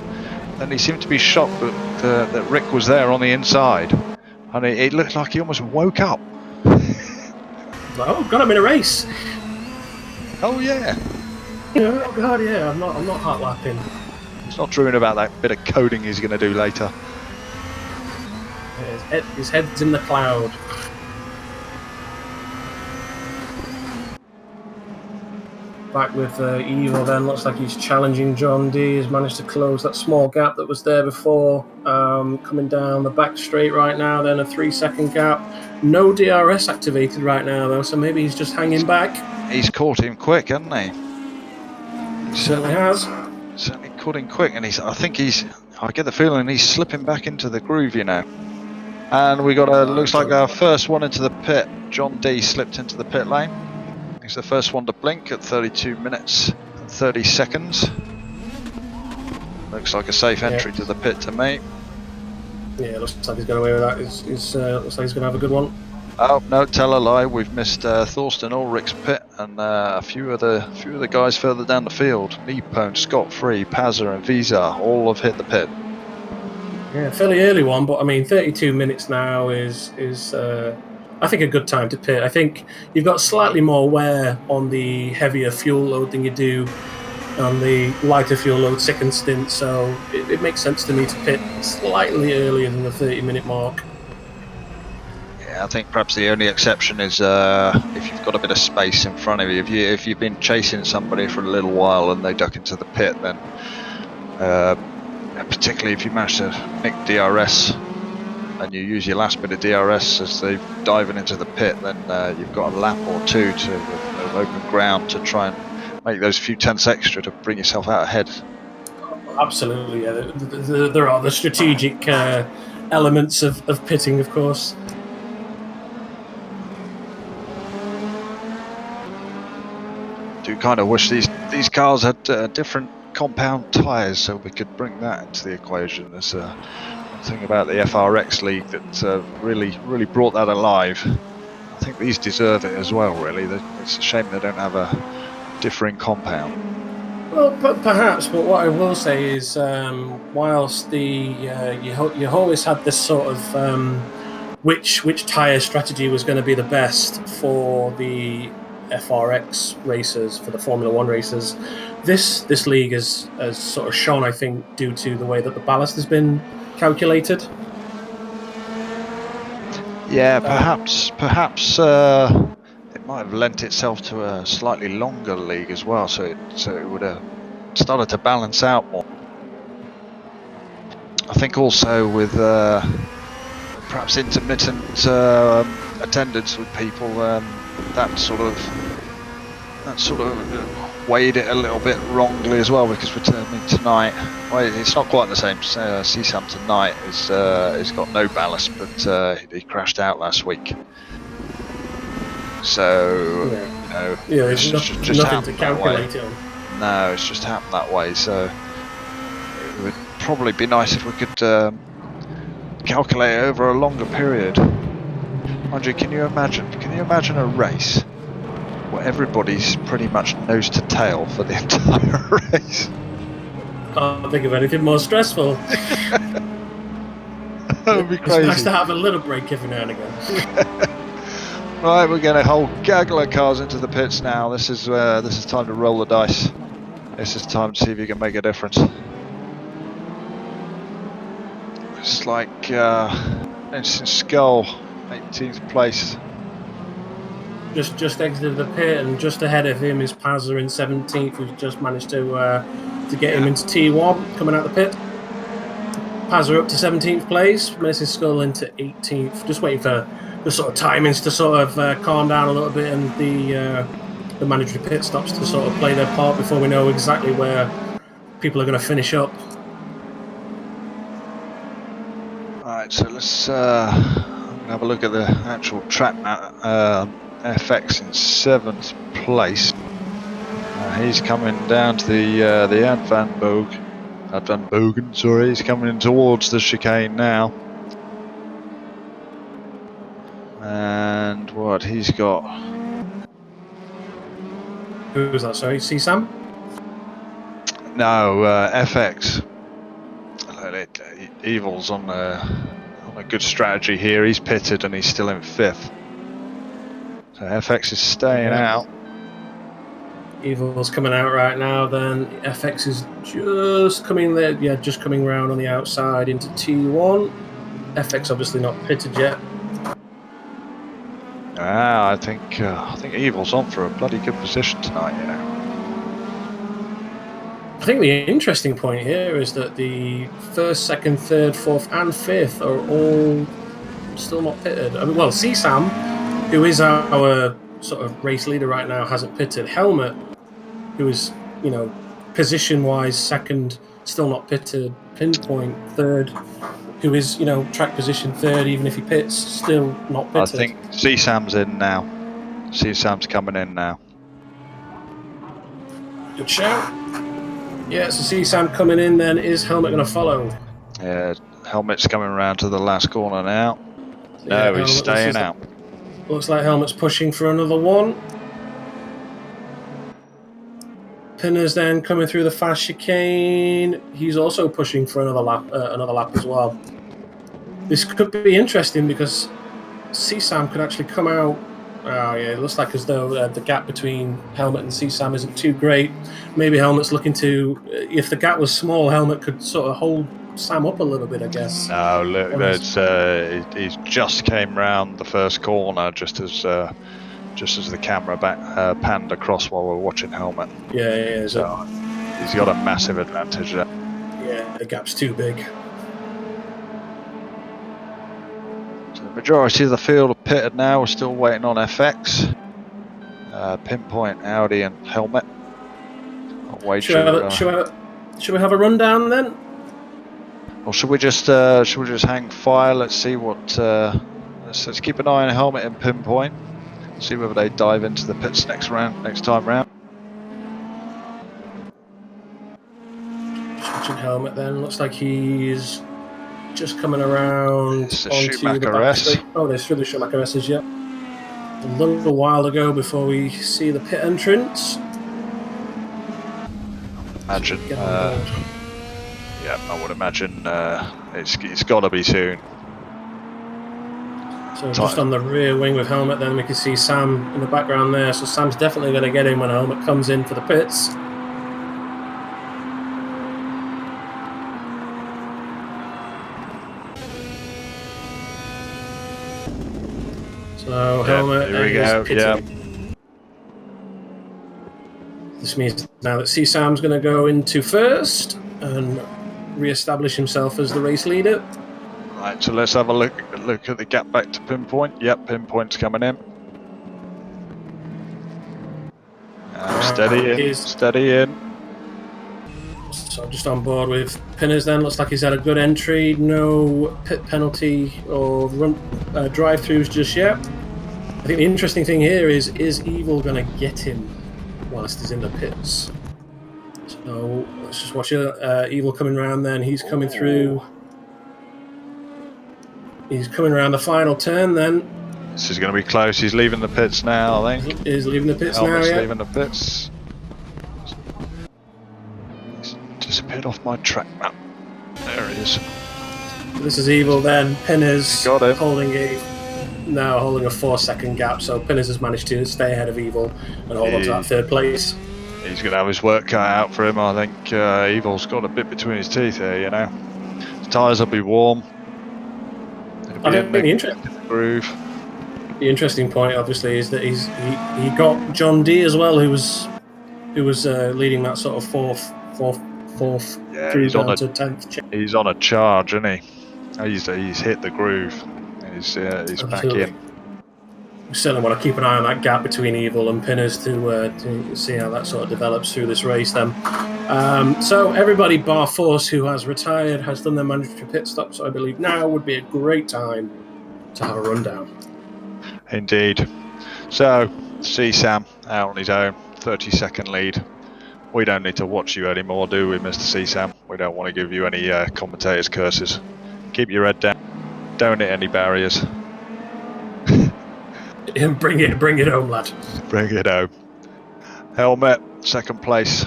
he seemed to be shocked that Rick was there on the inside, and it looked like he almost woke up. Oh, got him in a race. Oh yeah. Oh god, yeah. I'm not hot lapping. He's not dreaming about that bit of coding he's going to do later. His head's in the cloud. Back with Evil then, looks like he's challenging John D. He's managed to close that small gap that was there before. Coming down the back straight right now, then a 3-second gap. No DRS activated right now though, so maybe he's just hanging back. He's caught him quick, hasn't he? He certainly has. Certainly caught him quick, and I get the feeling he's slipping back into the groove, And we got looks like our first one into the pit. John D slipped into the pit lane. He's the first one to blink at 32 minutes and 30 seconds. Looks like a safe entry to the pit to me. Yeah, looks like he's got away with that. Looks like he's going to have a good one. Oh no, tell a lie. We've missed Thorsten Ulrich's pit and a few of the guys further down the field. Nippon, Scott Free, Pazza, and Visa all have hit the pit. Yeah, fairly early one, but I mean, 32 minutes now is I think a good time to pit. I think you've got slightly more wear on the heavier fuel load than you do on the lighter fuel load second stint, so it makes sense to me to pit slightly earlier than the 30-minute mark. Yeah, I think perhaps the only exception is if you've got a bit of space in front of you. If you've been chasing somebody for a little while and they duck into the pit, then particularly if you manage to nick DRS and you use your last bit of DRS as they're diving into the pit, then you've got a lap or two of open ground to try and make those few tenths extra to bring yourself out ahead. Absolutely, yeah. There are the strategic elements of pitting, of course. Do kind of wish these cars had different compound tyres, so we could bring that into the equation. There's a thing about the FRX League that really brought that alive. I think these deserve it as well, really. It's a shame they don't have a differing compound. Well, perhaps, but what I will say is, whilst you always had this sort of which tyre strategy was going to be the best for the FRX racers, for the Formula One racers, this league has sort of shone, I think, due to the way that the ballast has been calculated. Yeah, perhaps it might have lent itself to a slightly longer league as well, so it would have started to balance out more. I think also with perhaps intermittent attendance with people, that sort of weighed it a little bit wrongly as well, because tonight, well, it's not quite the same. CSAM tonight is got no ballast, but he crashed out last week. So there's just nothing to calculate it on. No, it's just happened that way. So it would probably be nice if we could calculate it over a longer period. Andrew, can you imagine a race where everybody's pretty much nose to tail for the entire race? Can't think of anything more stressful. That would be crazy. It's nice to have a little break every now and again. Right, we're getting a whole gaggle of cars into the pits now. This is time to roll the dice. This is time to see if you can make a difference. It's like Ensign Skull, 18th place. Just exited the pit, and just ahead of him is Pazza in 17th, who's just managed to get him into T1 coming out the pit. Pazza up to 17th place, Ensign Skull into 18th. Just waiting for the sort of timings to sort of calm down a little bit, and the mandatory pit stops to sort of play their part before we know exactly where people are going to finish up. Alright, so let's have a look at the actual track map. FX in 7th place. He's coming down to the Ad Van Bogen, sorry. He's coming in towards the chicane now. And what he's got? Who's that? Sorry, CSAM? No, FX. Evil's on a good strategy here. He's pitted and he's still in 5th. So FX is staying out. Evil's coming out right now. Then FX is just coming there. Yeah, just coming round on the outside into T1. FX obviously not pitted yet. I think Evil's on for a bloody good position tonight, you know. I think the interesting point here is that the 1st, 2nd, 3rd, 4th, and 5th are all still not pitted. I mean, well, CSAM, who is our sort of race leader right now, hasn't pitted. Helmet, who is, position-wise 2nd, still not pitted. Pinpoint 3rd, who is, track position 3rd, even if he pits, still not pitted. I think CSAM's in now. CSAM's coming in now. Good shout. Yeah, so CSAM coming in, then is Helmet going to follow? Yeah, Helmet's coming around to the last corner now. No, he's staying out. Looks like Helmet's pushing for another one. Pinner's then coming through the fast chicane. He's also pushing for another lap as well. This could be interesting because CSAM could actually come out. Oh yeah, it looks like as though the gap between Helmet and CSAM isn't too great. Maybe Helmet's looking to, if the gap was small, Helmet could sort of hold Sam up a little bit, I guess. No, look, he just came round the first corner just as the camera panned across while we were watching Helmet. Yeah. So he's got a massive advantage there. Yeah, the gap's too big. So the majority of the field are pitted now. We're still waiting on FX. Pinpoint, Audi and Helmet. Should we have a rundown then? Or should we just hang fire? Let's see what. Let's keep an eye on helmet and pinpoint. See whether they dive into the pits next time round. Switching helmet then. Looks like he's just coming around It's the onto the back straight. Oh, there's through the Schumacher S's, yeah. A little while ago before we see the pit entrance. Imagine. Yeah, I would imagine it's got to be soon. So just on the rear wing with helmet, then we can see Sam in the background there. So Sam's definitely going to get in when helmet comes in for the pits. So helmet. Here we go. Yeah. This means now that Sam's going to go into first and re-establish himself as the race leader. Right, so let's have a look at the gap back to pinpoint. Yep, pinpoint's coming in. Steady in. So just on board with Pinners then. Looks like he's had a good entry. No pit penalty or drive-throughs just yet. I think the interesting thing here is Evil going to get him whilst he's in the pits? So let's just watch it. Evil coming around then. He's coming through. He's coming around the final turn then. This is going to be close. He's leaving the pits now, I think. He's leaving the pits Helmet's now, yeah. leaving the pits. He's disappeared off my track map. There he is. This is Evil then. Pinners holding a 4-second gap. So Pinners has managed to stay ahead of Evil and hold on to that third place. He's going to have his work cut out for him. I think Evil's got a bit between his teeth here, you know. His tyres will be warm. I think the interesting point, obviously, is that he got John D as well, who was leading that sort of fourth through down to 10th. He's on a charge, isn't he? He's hit the groove. He's back in. We certainly want to keep an eye on that gap between Evil and Pinners to see how that sort of develops through this race then. So everybody bar Force who has retired has done their mandatory pit stop, so I believe now would be a great time to have a rundown. Indeed. So, Sam out on his own, 30-second lead. We don't need to watch you anymore, do we, Mr. Sam? We don't want to give you any commentators' curses. Keep your head down. Don't hit any barriers. Bring it home, lad. Bring it home. Helmet, second place.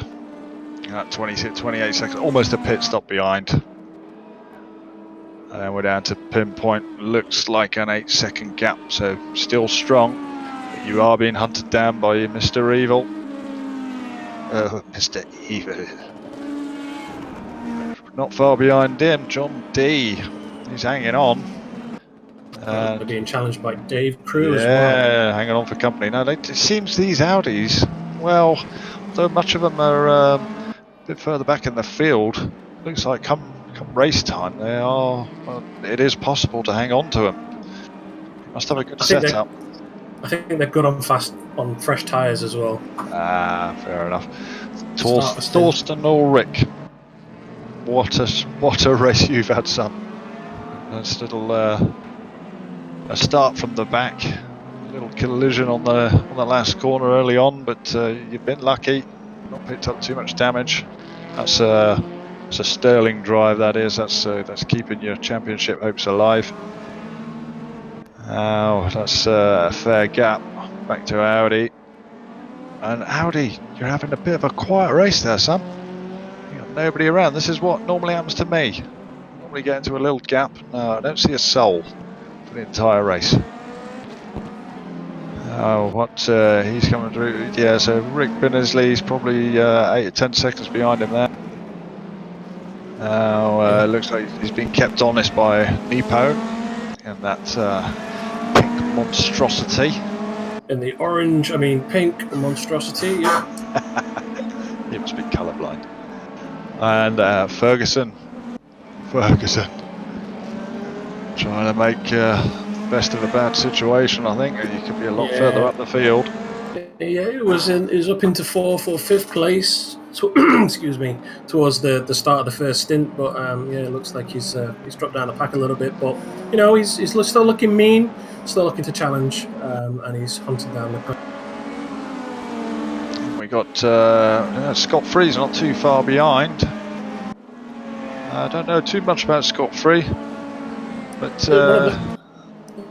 28 seconds, almost a pit stop behind. And then we're down to pinpoint. Looks like an 8-second gap, so still strong. But you are being hunted down by Mr. Evil. Mr. Evil. Not far behind him, John D. He's hanging on. They're being challenged by Dave Crew as well. Yeah, hanging on for company. Now, it seems these Audis, well, though much of them are a bit further back in the field, looks like come race time, it is possible to hang on to them. You must have a good setup. I think they're good on fresh tyres as well. Fair enough. Thorsten Ulrich. What a race you've had, son. Nice little a start from the back. A little collision on the last corner early on, but you've been lucky. Not picked up too much damage. That's a sterling drive. That is. That's keeping your championship hopes alive. Oh, that's a fair gap. Back to Audi. And Audi, you're having a bit of a quiet race there, son. You got nobody around. This is what normally happens to me. Normally get into a little gap. No, I don't see a soul for the entire race. Oh, he's coming through. Yeah, so Rick Binnersley's probably 8 or 10 seconds behind him there. Now, looks like he's been kept honest by Nipo and that pink monstrosity. In the pink monstrosity, yeah. He must be colourblind. And Ferguson. Trying to make best of a bad situation, I think. He could be a lot further up the field. Yeah, he was up into 4th or 5th place. excuse me, towards the start of the first stint. But yeah, it looks like he's dropped down the pack a little bit. But you know, he's still looking mean, still looking to challenge, and he's hunting down the pack. We got Scott Free's not too far behind. I don't know too much about Scott Free, but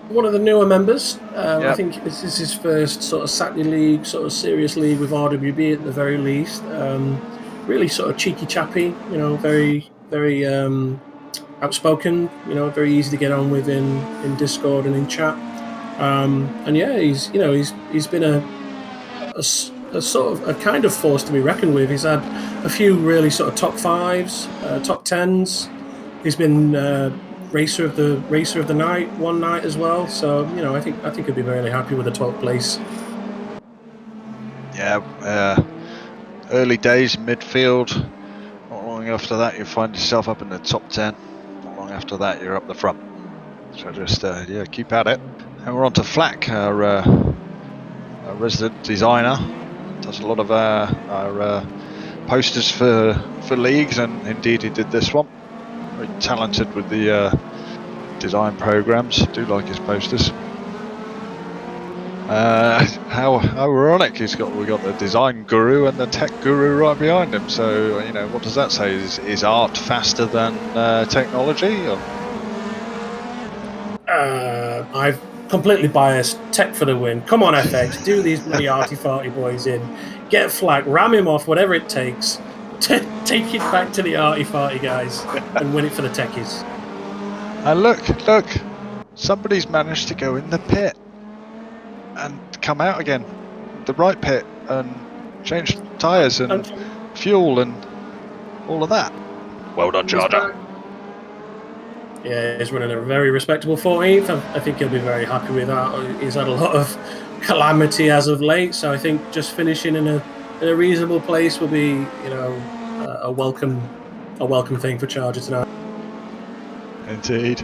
one of the newer members. Yep. I think this is his first sort of Saturday league, sort of serious league with RWB at the very least. Really sort of cheeky chappy, you know, very outspoken, you know, very easy to get on with in Discord and in chat. And yeah, he's been a sort of a kind of force to be reckoned with. He's had a few really sort of top 5s, top 10s. He's been racer of the night one night as well. So you know, I think he'll be really happy with the 12th place. Yeah, early days midfield. Not long after that, you find yourself up in the top 10. Not long after that, you're up the front. So just yeah, keep at it. And we're on to Flack, our resident designer. Does a lot of our posters for leagues, and indeed he did this one. Very talented with the design programs. Do like his posters. How ironic! We got the design guru and the tech guru right behind him. So you know, what does that say? Is art faster than technology? Or? I've completely biased. Tech for the win. Come on, FX, do these bloody arty-farty boys in. Get Flack, ram him off, whatever it takes. Take it back to the arty-farty guys and win it for the techies. And look, somebody's managed to go in the pit and come out again, the right pit, and change tyres and fuel and all of that. Well done, Charger. Yeah, he's running a very respectable 14th. I think he'll be very happy with that. He's had a lot of calamity as of late, so I think just finishing in a reasonable place will be, you know, a welcome thing for Charger tonight. Indeed.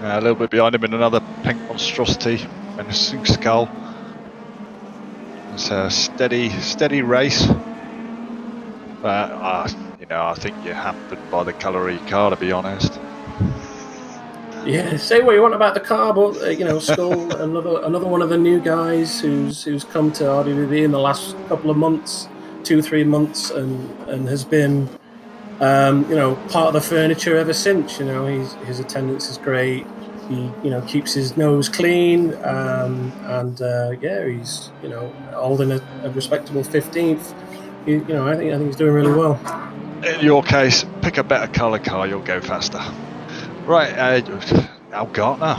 A little bit behind him in another pink monstrosity, menacing skull. It's a steady race. But you know, I think you're hampered by the colour of your car, to be honest. Yeah, say what you want about the car, but you know, Skull, another one of the new guys who's come to RWB in the last couple of months, 2-3 months, and has been, you know, part of the furniture ever since. You know, his attendance is great. He, you know, keeps his nose clean, and yeah, he's, you know, holding a respectable 15th. You know, I think he's doing really well. In your case, pick a better colour car, you'll go faster. Right, Al Gartner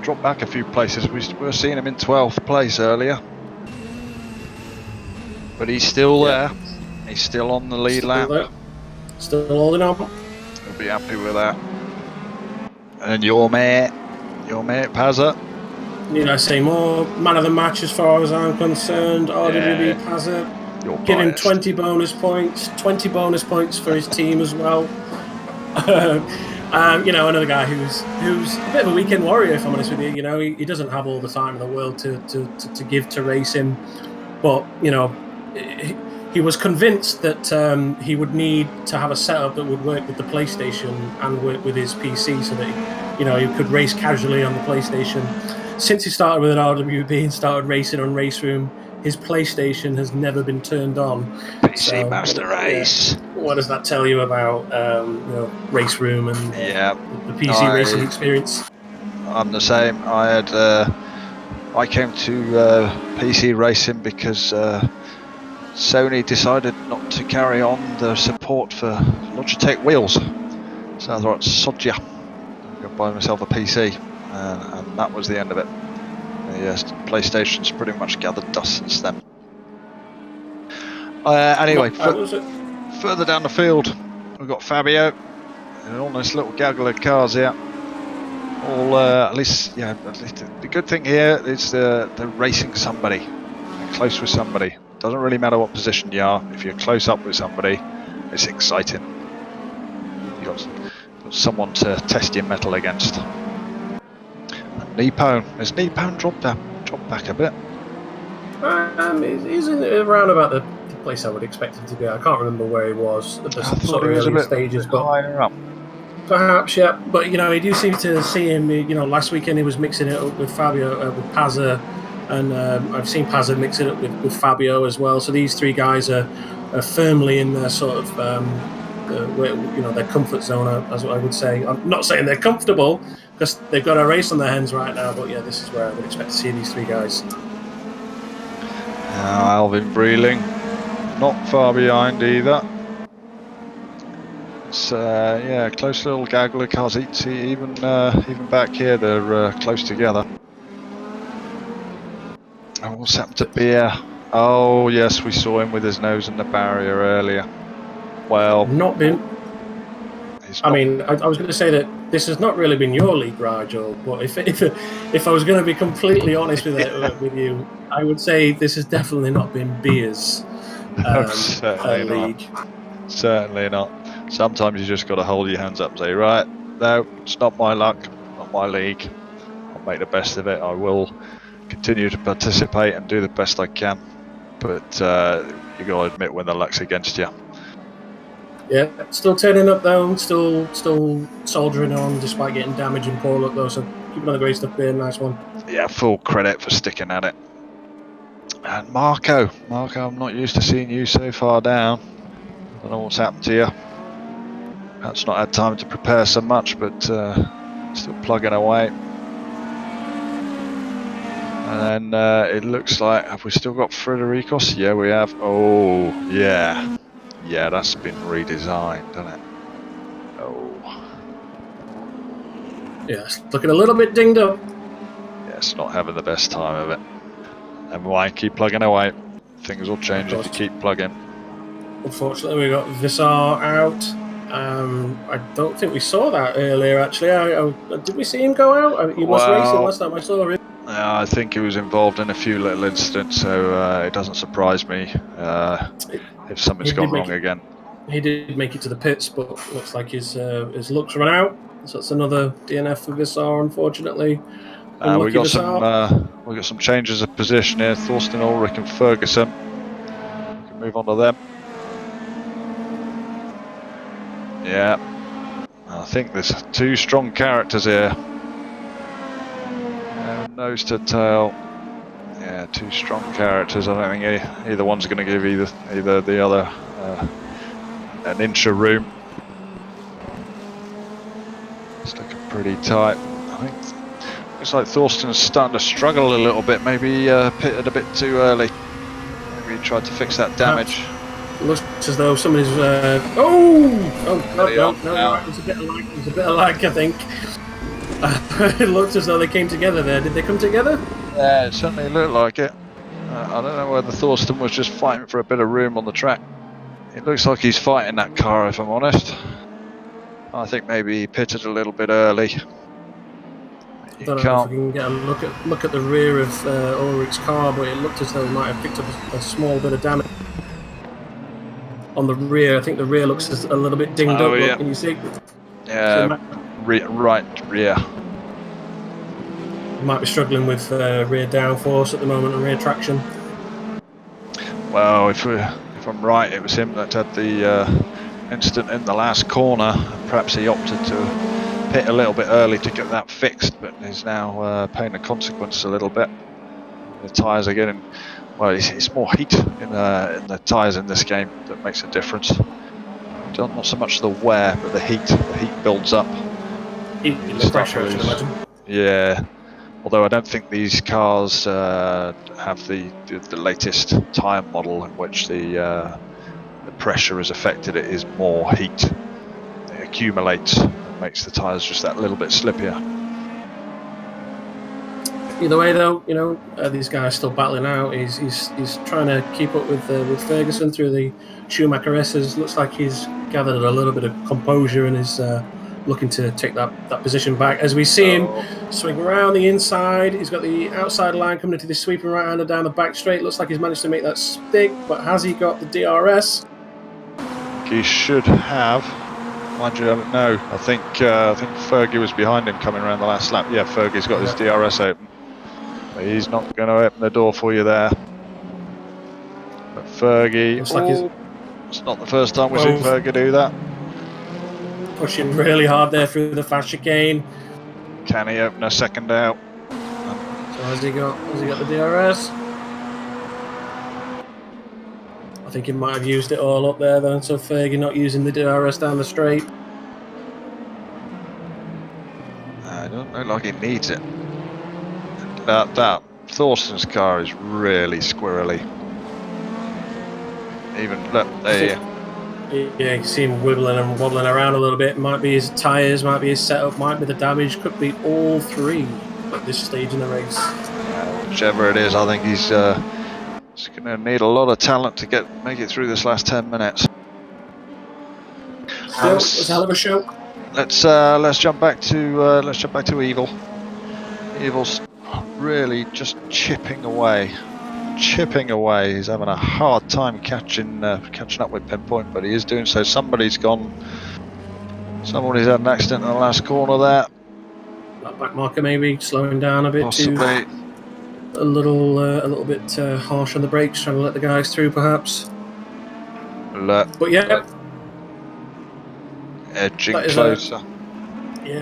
dropped back a few places. We were seeing him in 12th place earlier, but he's still there. He's still on the lead lap. Still holding on. He'll be happy with that. And your mate Pazza. Need I say more? Man of the match as far as I'm concerned. RWB Pazza. Give him 20 bonus points for his team as well. You know, another guy who's a bit of a weekend warrior, if I'm honest with you. You know, he doesn't have all the time in the world to give to racing, but you know, he was convinced that he would need to have a setup that would work with the PlayStation and work with his PC, so that, you know, he could race casually on the PlayStation. Since he started with an RWB and started racing on Race Room, his PlayStation has never been turned on. PC Master Race. What does that tell you about you know, Race Room and the PC racing experience? I'm the same. I came to PC racing because Sony decided not to carry on the support for Logitech wheels, so I thought, sod ya, I'm going to buy myself a PC, and that was the end of it. Yes, PlayStation's pretty much gathered dust since then. Anyway, further down the field, we've got Fabio and all this little gaggle of cars here. All at least the good thing here is they're racing somebody, they're close with somebody. Doesn't really matter what position you are. If you're close up with somebody, it's exciting. You've got someone to test your mettle against. Nipone. Has Nipone dropped back a bit? He's around about the place I would expect him to be. I can't remember where he was at the I thought sort he of was a earlier bit stages, but higher up. perhaps, yeah. But you know, you do seem to see him. You know, last weekend he was mixing it up with Fabio, with Pazza, and I've seen Pazza mix it up with Fabio as well. So these three guys are firmly in their sort of their comfort zone, as I would say. I'm not saying they're comfortable because they've got a race on their hands right now, but yeah, this is where I would expect to see these three guys. Alvin Breeling, not far behind either. It's yeah, close little gaggle of cars. Even back here, they're close together. And what's happened to Beer? Oh yes, we saw him with his nose in the barrier earlier. Well, Not been. he's I not. mean, I was going to say that this has not really been your league, Rygel, but if I was going to be completely honest with you, I would say this has definitely not been Beer's Certainly league. not. Certainly not. Sometimes you just got to hold your hands up and say, right, no, it's not my luck, not my league. I'll make the best of it. I will continue to participate and do the best I can. But you got to admit when the luck's against you. Yeah, still turning up though, still soldiering on despite getting damage and poor luck though. So keep it on the great stuff, Beer. Nice one. Yeah, full credit for sticking at it. And Marco, I'm not used to seeing you so far down. I don't know what's happened to you. Perhaps not had time to prepare so much, but still plugging away. And then it looks like, have we still got Fredericos? Yeah, we have. Oh, yeah. Yeah, that's been redesigned, hasn't it? Oh. Yeah, it's looking a little bit dinged up. Yeah, it's not having the best time of it. Never mind, keep plugging away. Things will change if you keep plugging. Unfortunately, we got Visar out. I don't think we saw that earlier, actually. Did we see him go out? He was racing last time I saw him. I think he was involved in a few little incidents, so it doesn't surprise me if something's gone wrong again. He did make it to the pits, but looks like his luck's run out. So that's another DNF for Visar, unfortunately. We got some changes of position here. Thorsten Ulrich and Ferguson. We can move on to them. Yeah, I think there's two strong characters here. Nose to tail. Yeah, two strong characters. I don't think either one's going to give either the other an inch of room. It's looking pretty tight. I think looks like Thorsten's starting to struggle a little bit. Maybe pitted a bit too early. Maybe he tried to fix that damage. Looks as though somebody's. No, it's a bit of lag, I think. It looked as though they came together there. Did they come together? Yeah, it certainly looked like it. I don't know whether Thorsten was just fighting for a bit of room on the track. It looks like he's fighting that car, if I'm honest. I think maybe he pitted a little bit early. I don't know if we can get a look at the rear of Ulrich's car, but it looked as though he might have picked up a small bit of damage on the rear. I think the rear looks a little bit dinged up. Yeah. Can you see? Yeah, right rear. Might be struggling with rear downforce at the moment and rear traction. Well, if I'm right, it was him that had the incident in the last corner. Perhaps he opted to pit a little bit early to get that fixed, but he's now paying the consequence a little bit. The tyres are getting, well, it's more heat in the tyres in this game that makes a difference. Not so much the wear, but the heat. The heat builds up. The pressure, I should imagine. Yeah. Although I don't think these cars have the latest tyre model in which the pressure is affected. It is more heat. It accumulates and makes the tyres just that little bit slippier. Either way, though, you know, these guys still battling out. He's trying to keep up with Ferguson through the Schumacher S's. Looks like he's gathered a little bit of composure and is looking to take that position back. As we see him swing around the inside, he's got the outside line coming into this sweeping right-hander down the back straight. Looks like he's managed to make that stick, but has he got the DRS? He should have. Mind you, I don't know. I think Fergie was behind him coming around the last lap. Yeah, Fergie's got his DRS open. But he's not going to open the door for you there. But Fergie. Looks like he's it's not the first time we've seen Fergie do that. pushing really hard there through the fast chicane. Can he open a second out? So has he got the DRS? I think he might have used it all up there then, so Fergie not using the DRS down the straight. I don't look like he needs it. That Thorsten's car is really squirrely. Even look there. Yeah, you can see him wibbling and wobbling around a little bit. Might be his tyres, might be his setup, might be the damage, could be all three at this stage in the race. Whichever it is, I think he's going to need a lot of talent to make it through this last 10 minutes. Still, it's a hell of a show. Let's jump back to Evil. Evil's really just chipping away. He's having a hard time catching up with Pinpoint, but he is doing so. Somebody's had an accident in the last corner there. That back marker maybe slowing down a bit. Possibly. A little bit harsh on the brakes, trying to let the guys through perhaps. But yeah, edging closer.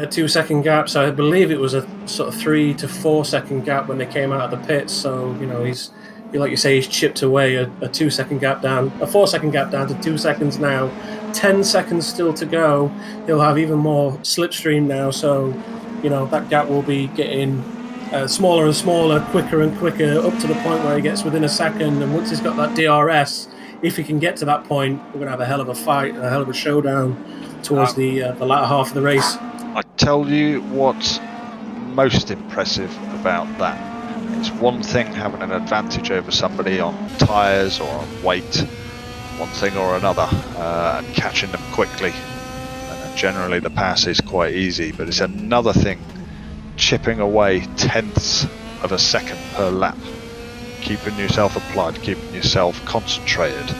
2 second gap. So I believe it was a sort of 3 to 4 second gap when they came out of the pits. So he's, like you say, he's chipped away a 2 second gap down, a 4 second gap down to 2 seconds now. 10 seconds still to go. He'll have even more slipstream now. So that gap will be getting smaller and smaller, quicker and quicker, up to the point where he gets within a second. And once he's got that DRS, if he can get to that point, we're going to have a hell of a fight, a hell of a showdown towards the latter half of the race. I tell you what's most impressive about that. It's one thing having an advantage over somebody on tyres or on weight, one thing or another, and catching them quickly. And generally the pass is quite easy, but it's another thing chipping away tenths of a second per lap, keeping yourself applied, keeping yourself concentrated,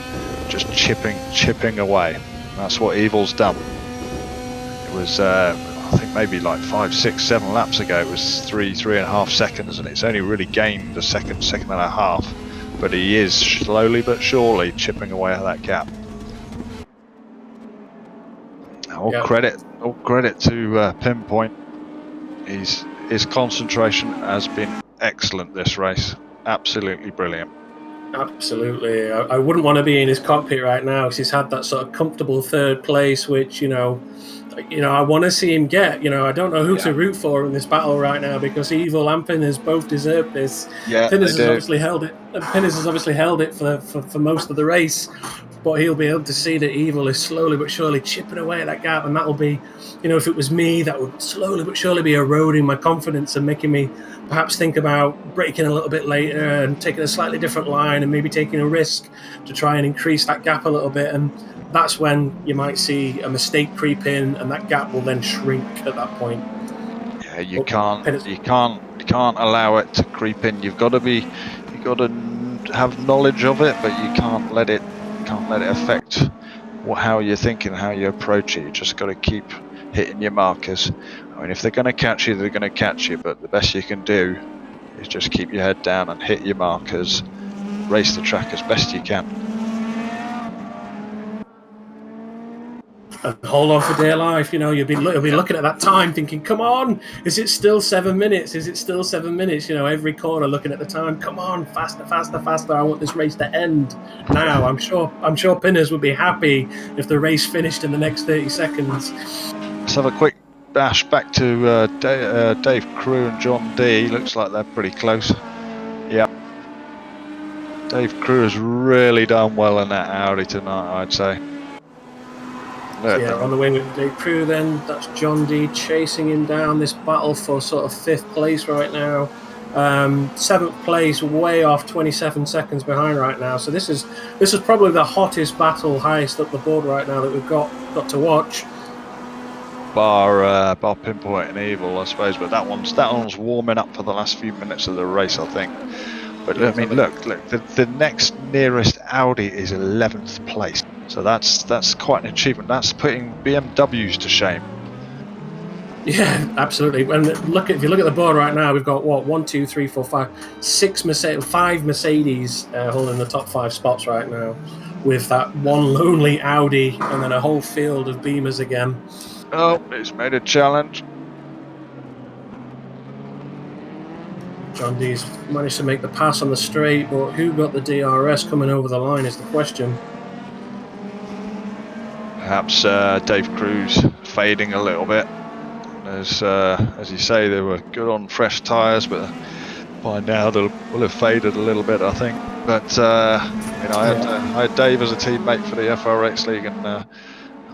just chipping away. That's what Evil's done. It was I think maybe like 5, 6, 7 laps ago it was 3.5 seconds, and it's only really gained a second and a half, but he is slowly but surely chipping away at that gap. All credit to Pinpoint. His concentration has been excellent this race. Absolutely brilliant. Absolutely. I wouldn't want to be in his cockpit right now because he's had that sort of comfortable third place, which, I want to see him get. I don't know who to root for in this battle right now because Evil and Pinners both deserve this. Yeah, Pinners has obviously held it. Pinners has obviously held it for most of the race, but he'll be able to see that Evil is slowly but surely chipping away at that gap, and that'll be, if it was me, that would slowly but surely be eroding my confidence and making me perhaps think about braking a little bit later and taking a slightly different line and maybe taking a risk to try and increase that gap a little bit. And that's when you might see a mistake creep in, and that gap will then shrink at that point. Yeah, you can't allow it to creep in. You've got to have knowledge of it, but you can't let it affect how you're thinking, how you approach it. You just got to keep hitting your markers. I mean, if they're going to catch you, they're going to catch you, but the best you can do is just keep your head down and hit your markers, race the track as best you can. And hold on for dear life. You'll be looking at that time thinking, come on, is it still 7 minutes? Is it still 7 minutes? Every corner looking at the time, come on, faster. I want this race to end now. I'm sure Pinners would be happy if the race finished in the next 30 seconds. Let's have a quick dash back to Dave Crew and John D. Looks like they're pretty close. Yeah. Dave Crew has really done well in that Audi tonight, I'd say. On the wing with Dave Crew then. That's John D chasing him down this battle for sort of 5th place right now. 7th place, way off, 27 seconds behind right now. So this is probably the hottest battle, highest up the board right now that we've got to watch. Bar Pinpoint and Evil, I suppose, but that one's warming up for the last few minutes of the race, I think. But I mean, look, the next nearest Audi is 11th place. So that's quite an achievement. That's putting BMWs to shame. Yeah, absolutely. And if you look at the board right now, we've got what 1, 2, 3, 4, 5, 6 Mercedes, 5 Mercedes holding the top 5 spots right now, with that one lonely Audi and then a whole field of Beamers again. Oh, it's made a challenge. John Dee's managed to make the pass on the straight, but who got the DRS coming over the line is the question. Perhaps Dave Cruz fading a little bit. As you say, they were good on fresh tyres, but by now they will have faded a little bit, I think. But I had Dave as a teammate for the FRX League, and I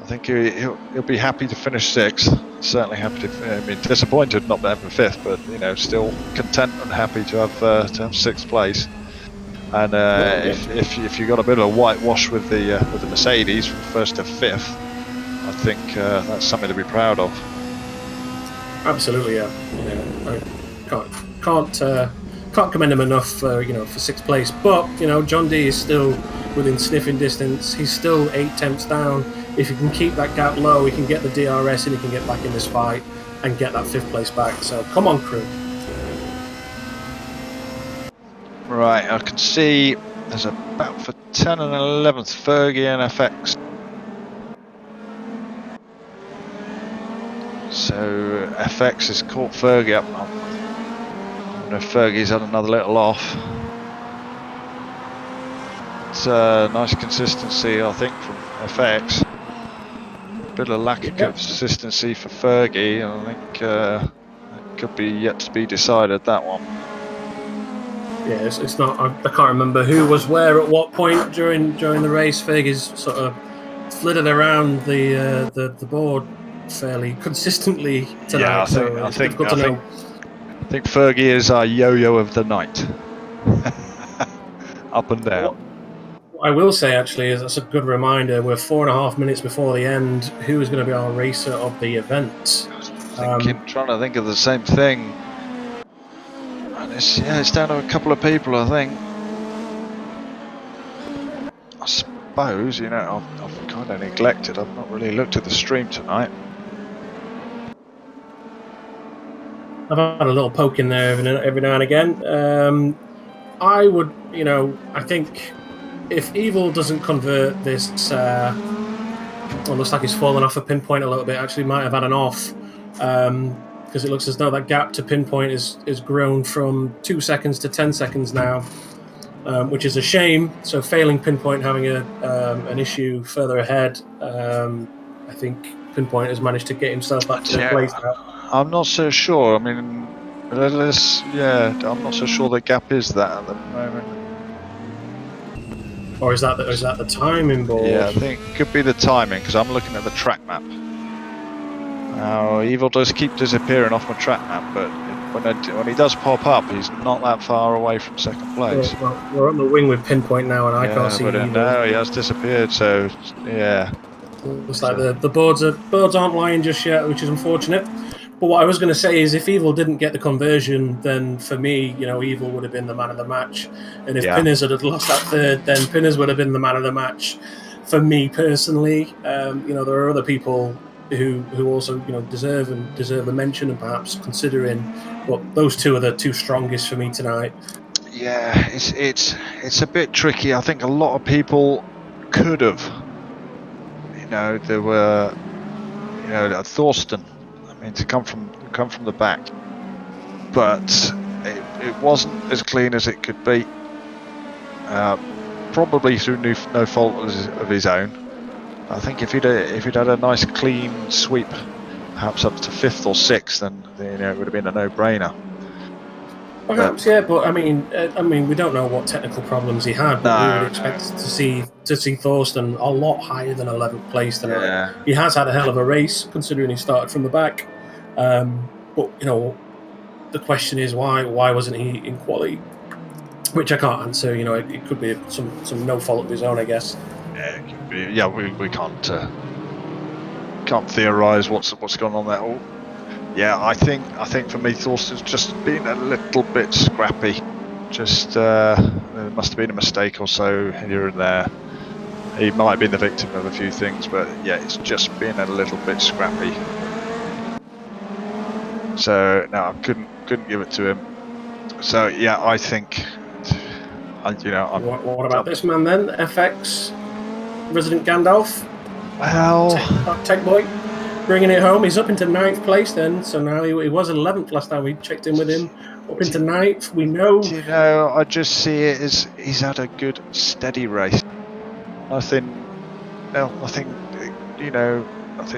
think he'll be happy to finish 6th. Certainly happy to. I mean, disappointed not having 5th, but still content and happy to have 6th place. And if you got a bit of a whitewash with the Mercedes from 1st to 5th, I think that's something to be proud of. Absolutely, yeah. I can't commend him enough for 6th place. But John Dee is still within sniffing distance. He's still 8 tenths down. If he can keep that gap low, he can get the DRS and he can get back in this fight and get that 5th place back. So come on, crew. Right, I can see there's about for 10 and 11th Fergie and FX. So FX has caught Fergie up. I don't know if Fergie's had another little off. It's nice consistency, I think, from FX. Bit of lack of consistency for Fergie. I think it could be yet to be decided, that one. Yeah, it's not. I can't remember who was where at what point during the race. Fergie's sort of flitted around the board fairly consistently tonight. Yeah, I think Fergie is our yo-yo of the night. Up and down. What I will say, actually, is that's a good reminder. We're 4.5 minutes before the end. Who is going to be our racer of the event? Trying to think of the same thing. And it's down to a couple of people, I think. I suppose, I've kind of neglected. I've not really looked at the stream tonight. I've had a little poke in there every now and again. I would, I think if Evil doesn't convert this, looks like he's fallen off a pinpoint a little bit. Actually, might have had an off because it looks as though that gap to pinpoint is grown from 2 seconds to 10 seconds now, which is a shame. So failing pinpoint, having an issue further ahead. I think pinpoint has managed to get himself back to the place now. I'm not so sure. I mean, I'm not so sure the gap is that at the moment. Or is that the timing board? Yeah, I think it could be the timing, because I'm looking at the track map. Now, Evil does keep disappearing off my track map, but when he does pop up, he's not that far away from 2nd place. Yeah, well, we're on the wing with pinpoint now, and I can't see Evil. No, he has disappeared, so yeah. Looks like the boards aren't lying just yet, which is unfortunate. But what I was going to say is, if Evil didn't get the conversion, then for me, Evil would have been the man of the match. And if Pinners had lost that 3rd, then Pinners would have been the man of the match. For me personally, there are other people who also deserve a mention and perhaps considering. But those two are the 2 strongest for me tonight. Yeah, it's a bit tricky. I think a lot of people could have. There were, Thorsten. I mean, to come from the back, but it wasn't as clean as it could be. Probably through no fault of his own. I think if he'd had a nice clean sweep, perhaps up to 5th or 6th, then it would have been a no-brainer. Perhaps, yeah, but I mean, we don't know what technical problems he had, but we would expect to see Thorsten a lot higher than 11th place tonight. Yeah. He has had a hell of a race, considering he started from the back. But the question is why wasn't he in quali? Which I can't answer. It could be some no fault of his own, I guess. Yeah, it could be. Yeah, we can't theorise what's going on there. Oh. Yeah, I think for me, Thorsten's just been a little bit scrappy. Just there must have been a mistake or so here and there. He might have been the victim of a few things, but yeah, it's just been a little bit scrappy. So no, I couldn't give it to him. So yeah, I think, What about this man then? FX Resident Gandalf. Well, Tech boy, bringing it home. He's up into 9th place then. So now he was 11th last time we checked in with him. Up into 9th. We know. I just see it as he's had a good, steady race. Nothing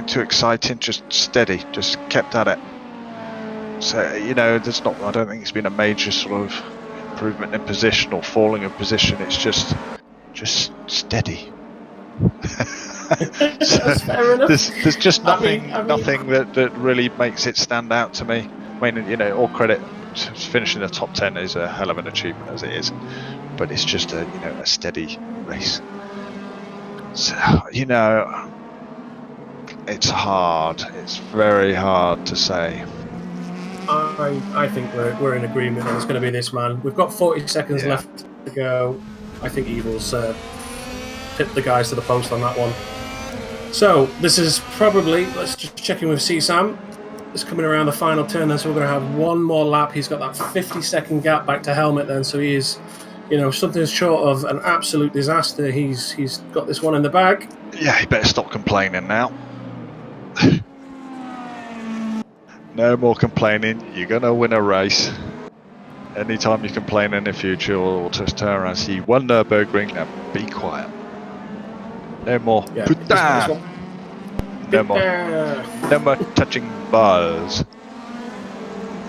too exciting. Just steady. Just kept at it. So there's not. I don't think it's been a major sort of improvement in position or falling of position. It's just steady. That's fair enough. There's just nothing that really makes it stand out to me. I mean, all credit to finishing the top 10 is a hell of an achievement as it is, but it's just a steady race. So it's hard. It's very hard to say. I think we're in agreement that it's going to be this man. We've got 40 seconds left to go. I think Evil's hit the guys to the post on that one. So this is probably, let's just check in with CSAM. It's coming around the final turn then, so we're going to have one more lap. He's got that 50-second gap back to Helmet then, so he is, something short of an absolute disaster. He's got this one in the bag. Yeah, he better stop complaining now. No more complaining. You're going to win a race. Anytime you complain in the future, we'll just turn around and see you won Nurbergring and be quiet. No more. Yeah, no more. No more touching bars.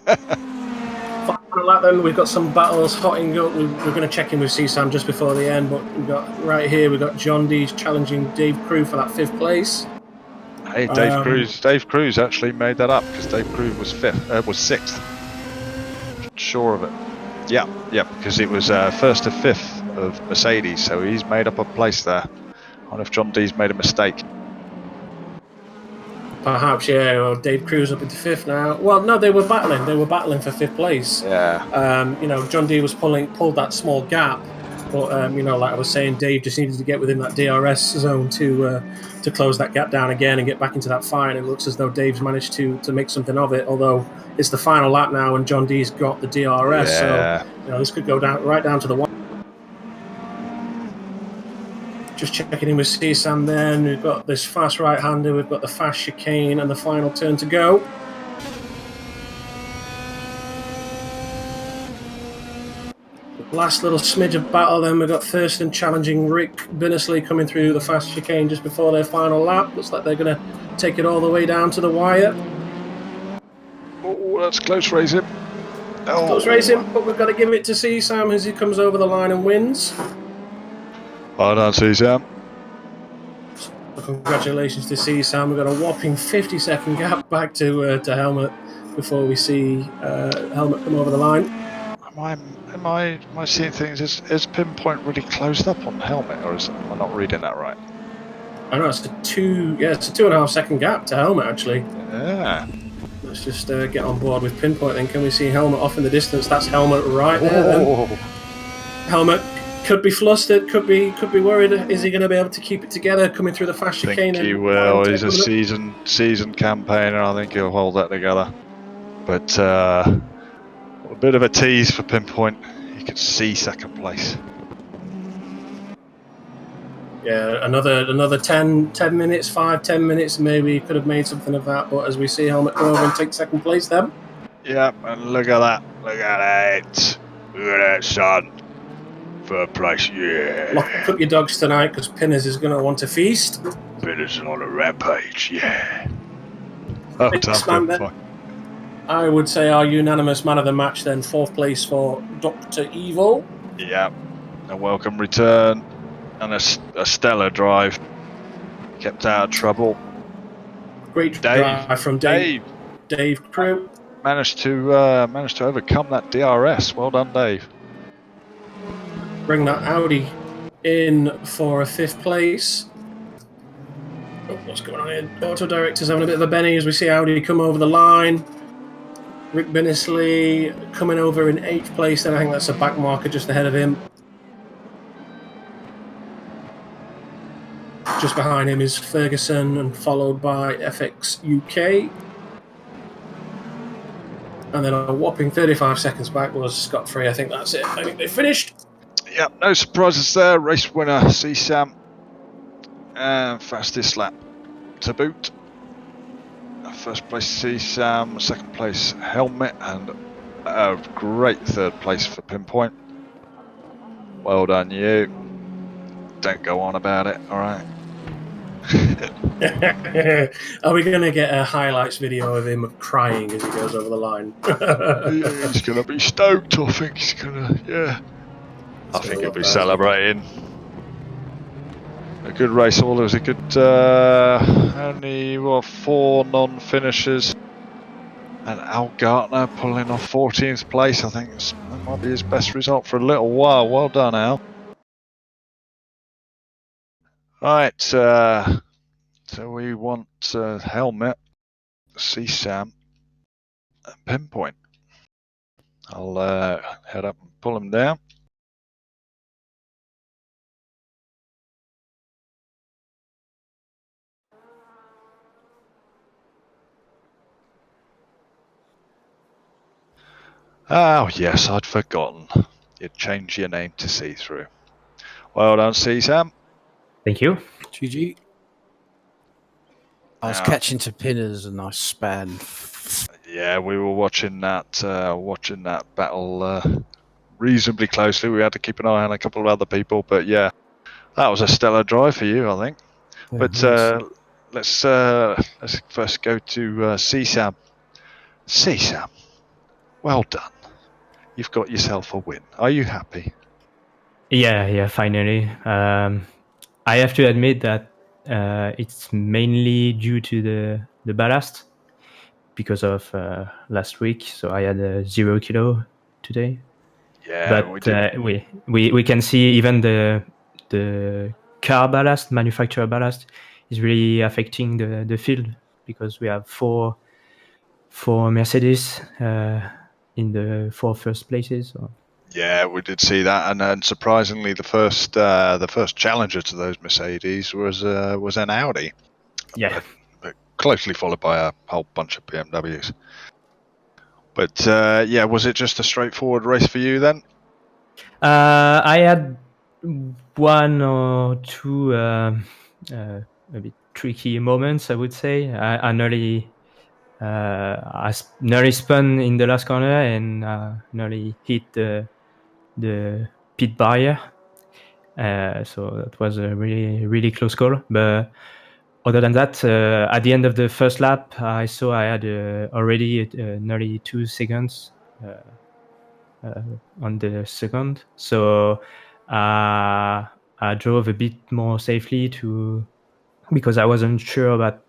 Final lap then, we've got some battles hotting up. We're going to check in with CSAM just before the end, but we've got right here, we've got John D challenging Dave Crew for that 5th place. Hey, Dave Cruz actually made that up because Dave Crew was 6th. Sure of it. Yeah, because it was 1st to 5th of Mercedes, so he's made up a place there. I wonder if John D's made a mistake. Perhaps, yeah. Well, Dave Cruz up into 5th now. Well, no, they were battling. They were battling for 5th place. Yeah. John D was pulled that small gap, but like I was saying, Dave just needed to get within that DRS zone to close that gap down again and get back into that fight. And it looks as though Dave's managed to make something of it. Although it's the final lap now, and John D's got the DRS, so this could go right down to the one. Just checking in with CSAM then. We've got this fast right-hander, we've got the fast chicane and the final turn to go. Last little smidge of battle then. We've got Thurston challenging Rick Binnesley coming through the fast chicane just before their final lap. Looks like they're going to take it all the way down to the wire. Oh, that's close racing. Close racing, but we've got to give it to CSAM as he comes over the line and wins. Well done, CSAM. Congratulations to CSAM. We've got a whopping 50-second gap back to Helmet before we see Helmet come over the line. Am I seeing things? Is Pinpoint really closed up on Helmet, or am I not reading that right? I know it's a 2.5 second gap to Helmet actually. Yeah. Let's just get on board with Pinpoint then. Can we see Helmet off in the distance? That's Helmet right there. Then. Helmet could be flustered, could be worried. Is he going to be able to keep it together coming through the fast chicane? I think he will. He's a seasoned campaigner. I think he'll hold that together. But a bit of a tease for Pinpoint. You could see 2nd place. Yeah, another 10 minutes, 10 minutes maybe. Could have made something of that. But as we see Helmet go over and take 2nd place then. Yeah, and look at that. Look at it. Look at that, son. 3rd place, yeah. Lock up your dogs tonight because Pinners is going to want to feast. Pinners on a rampage, yeah. I would say our unanimous man of the match then, 4th place for Dr. Evil. Yeah, a welcome return and a stellar drive. Kept out of trouble. Great drive from Dave Crew. Managed to overcome that DRS. Well done, Dave. Bring that Audi in for a 5th place. Oh, what's going on here? Auto Director's having a bit of a Benny as we see Audi come over the line. Rick Binnesley coming over in 8th place, and I think that's a back marker just ahead of him. Just behind him is Ferguson, and followed by FX UK. And then a whopping 35 seconds back was scot-free. I think that's it. I think they finished. Yeah, no surprises there. Race winner, cSam. And fastest lap to boot. First place cSam, second place Helmet, and a great third place for Pinpoint. Well done, you. Don't go on about it, alright? Are we going to get a highlights video of him crying as he goes over the line? Yeah, he's going to be stoked, I think he's going to, yeah. I think he'll be celebrating. A good race, all. There was a good, only, 4 non-finishers. And Al Gartner pulling off 14th place. I think that might be his best result for a little while. Well done, Al. Right, so we want Helmet, cSam, and Pinpoint. I'll head up and pull them down. Oh, yes, I'd forgotten. You'd change your name to See-Through. Well done, cSam. Thank you. GG. I was catching to pinners and I span. Yeah, we were watching that battle reasonably closely. We had to keep an eye on a couple of other people, but yeah, that was a stellar drive for you, I think. Yeah, but let's first go to cSam. cSam, well done. You've got yourself a win. Are you happy? Yeah, finally. I have to admit that it's mainly due to the ballast because of last week. So I had 0 kilo today. Yeah, but we can see even the car ballast, manufacturer ballast, is really affecting the field because we have four Mercedes in the 4 first places. So. Yeah, we did see that, and surprisingly, the first challenger to those Mercedes was an Audi. Yeah, but closely followed by a whole bunch of BMWs. But yeah, was it just a straightforward race for you then? I had 1 or 2 a bit tricky moments, I would say. I nearly spun in the last corner and nearly hit the pit barrier. So that was a really close call. But other than that, at the end of the first lap, I saw I had already nearly 2 seconds on the second. So I drove a bit more safely because I wasn't sure about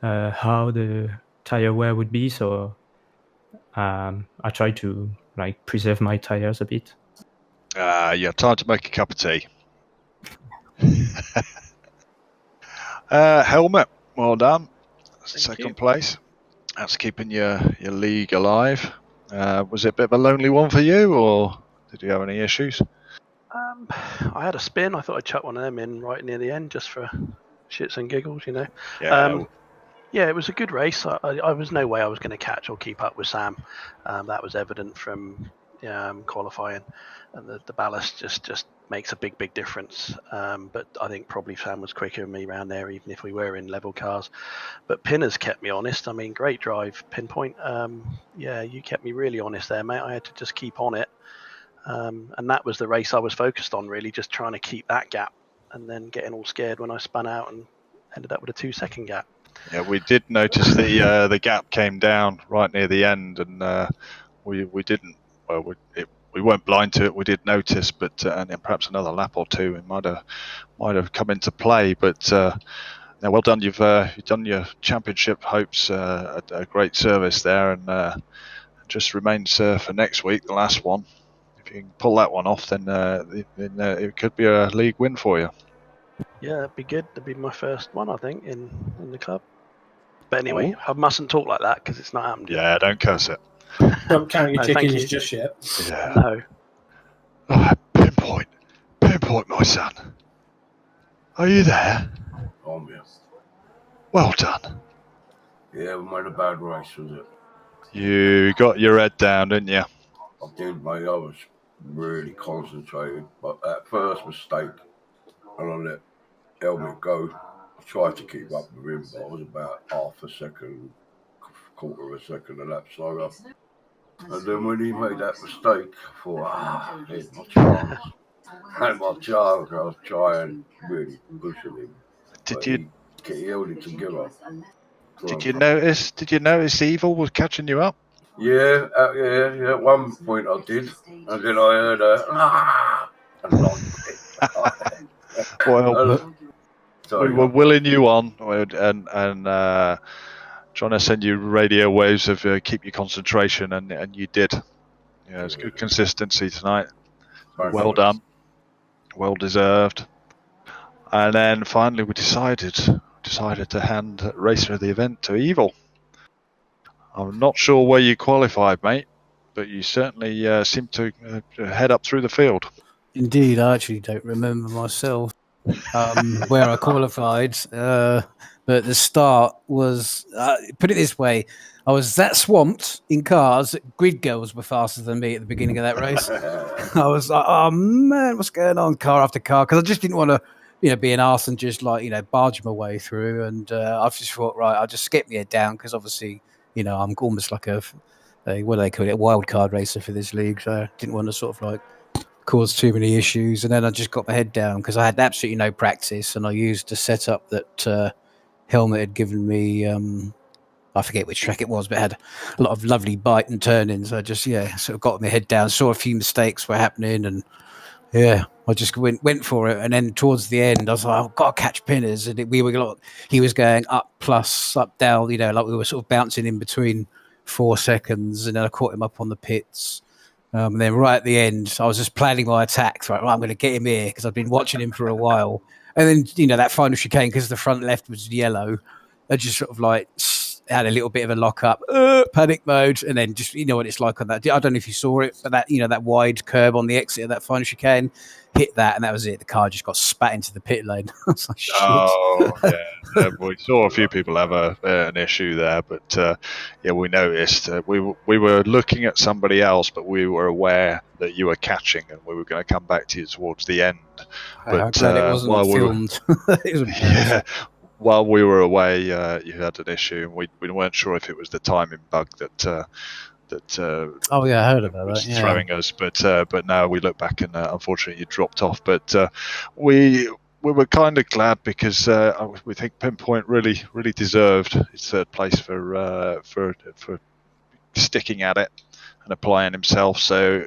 how the tire wear would be. So I tried to preserve my tires a bit. Yeah, time to make a cup of tea. Helmet, well done. Second place. That's keeping your league alive. Was it a bit of a lonely one for you, or did you have any issues? I had a spin. I thought I'd chuck one of them in right near the end just for shits and giggles, you know. Yeah. Yeah, it was a good race. I was no way I was going to catch or keep up with Sam. That was evident from qualifying, and the ballast just makes a big difference. But I think probably Sam was quicker than me around there, even if we were in level cars. But Pinner's kept me honest. I mean, great drive, Pinpoint. Yeah, you kept me really honest there, mate. I had to just keep on it. And that was the race I was focused on, really, just trying to keep that gap and then getting all scared when I spun out and ended up with a 2-second gap. Yeah, we did notice the gap came down right near the end, and we didn't. Well, we weren't blind to it. We did notice, but and perhaps another lap or two it might have come into play. But yeah, well done. You've done your championship hopes a great service there, and just remains for next week, the last one. If you can pull that one off, then it could be a league win for you. Yeah, that'd be good. That'd be my first one, I think, in the club. But anyway, I mustn't talk like that because it's not happened yet. Yeah, don't curse it. Don't count your chickens just yet. Yeah. No. Oh, Pinpoint, my son. Are you there? Oh, yes. Well done. Yeah, we made a bad race, was it? You got your head down, didn't you? I did, mate. I was really concentrated, but that first mistake, and I let helmet go. I tried to keep up with him, but I was about half a second, quarter of a second a lap slower. And then when he made that mistake, I thought, here's my chance. Had my chance. I was trying, really pushing him. Did you He held it together. Did you notice Evil was catching you up? Yeah. At one point I did, and then I heard and Well, we were willing you on and trying to send you radio waves of keep your concentration, and you did. Yeah, it's good consistency tonight. Well done. Well deserved. And then finally we decided to hand racer of the event to Evil. I'm not sure where you qualified, mate, but you certainly seem to head up through the field. Indeed, I actually don't remember myself where I qualified, but the start was, put it this way, I was that swamped in cars that grid girls were faster than me at the beginning of that race. I was like, oh man, what's going on, car after car? Because I just didn't want to, be an arse and just barge my way through. And I just thought, right, I'll just skip my head down because obviously, I'm almost like a what do they call it, a wild card racer for this league. So I didn't want to sort of cause too many issues. And then I just got my head down because I had absolutely no practice, and I used a setup that Helmet had given me. I forget which track it was, but it had a lot of lovely bite and turning. So I just sort of got my head down, saw a few mistakes were happening, and I just went for it. And then towards the end, I was like, I've got to catch pinners. And he was going up plus, up down, like we were sort of bouncing in between 4 seconds. And then I caught him up on the pits. And then right at the end, I was just planning my attack. Right, I'm going to get him here because I've been watching him for a while. And then, that final chicane, because the front left was yellow, I just sort of had a little bit of a lock up, panic mode, and then just what it's like on that. I don't know if you saw it, but that that wide curb on the exit of that final chicane hit that, and that was it. The car just got spat into the pit lane. I was like, shit. Oh yeah, we saw a few people have an issue there, but we noticed we were looking at somebody else, but we were aware that you were catching, and we were going to come back to you towards the end. But I'm glad it wasn't filmed. It was while we were away, you had an issue, and we weren't sure if it was the timing bug that I heard about was that. throwing us, but now we look back and unfortunately you dropped off. But we were kind of glad because we think Pinpoint really deserved his third place for sticking at it and applying himself. So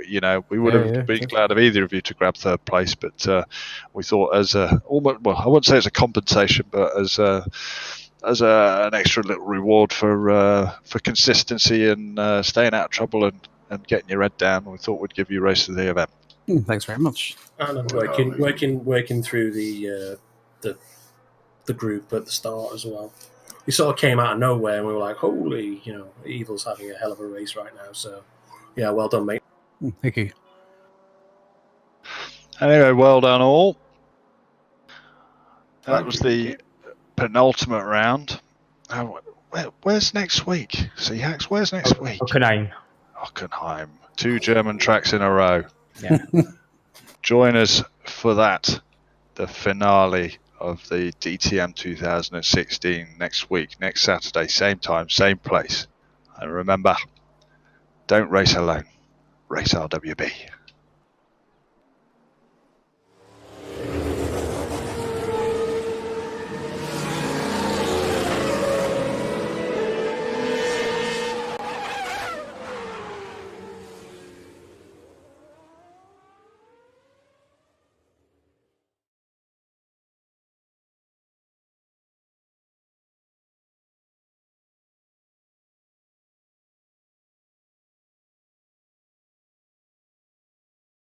we would have been glad of either of you to grab third place, but we thought as I wouldn't say as a compensation, but as an extra little reward for consistency and staying out of trouble and getting your head down, we thought we'd give you race of the event. Thanks very much. And I'm working through the group at the start as well. We sort of came out of nowhere and we were like, holy, Evil's having a hell of a race right now. So yeah, well done, mate. Thank you. Anyway, well done all. That was the penultimate round. Where's next week? cHackz, where's next week? Hockenheim. 2 German tracks in a row. Yeah. Join us for that, the finale of the DTM 2016 next week, next Saturday, same time, same place. And remember, don't race alone. Race RWB.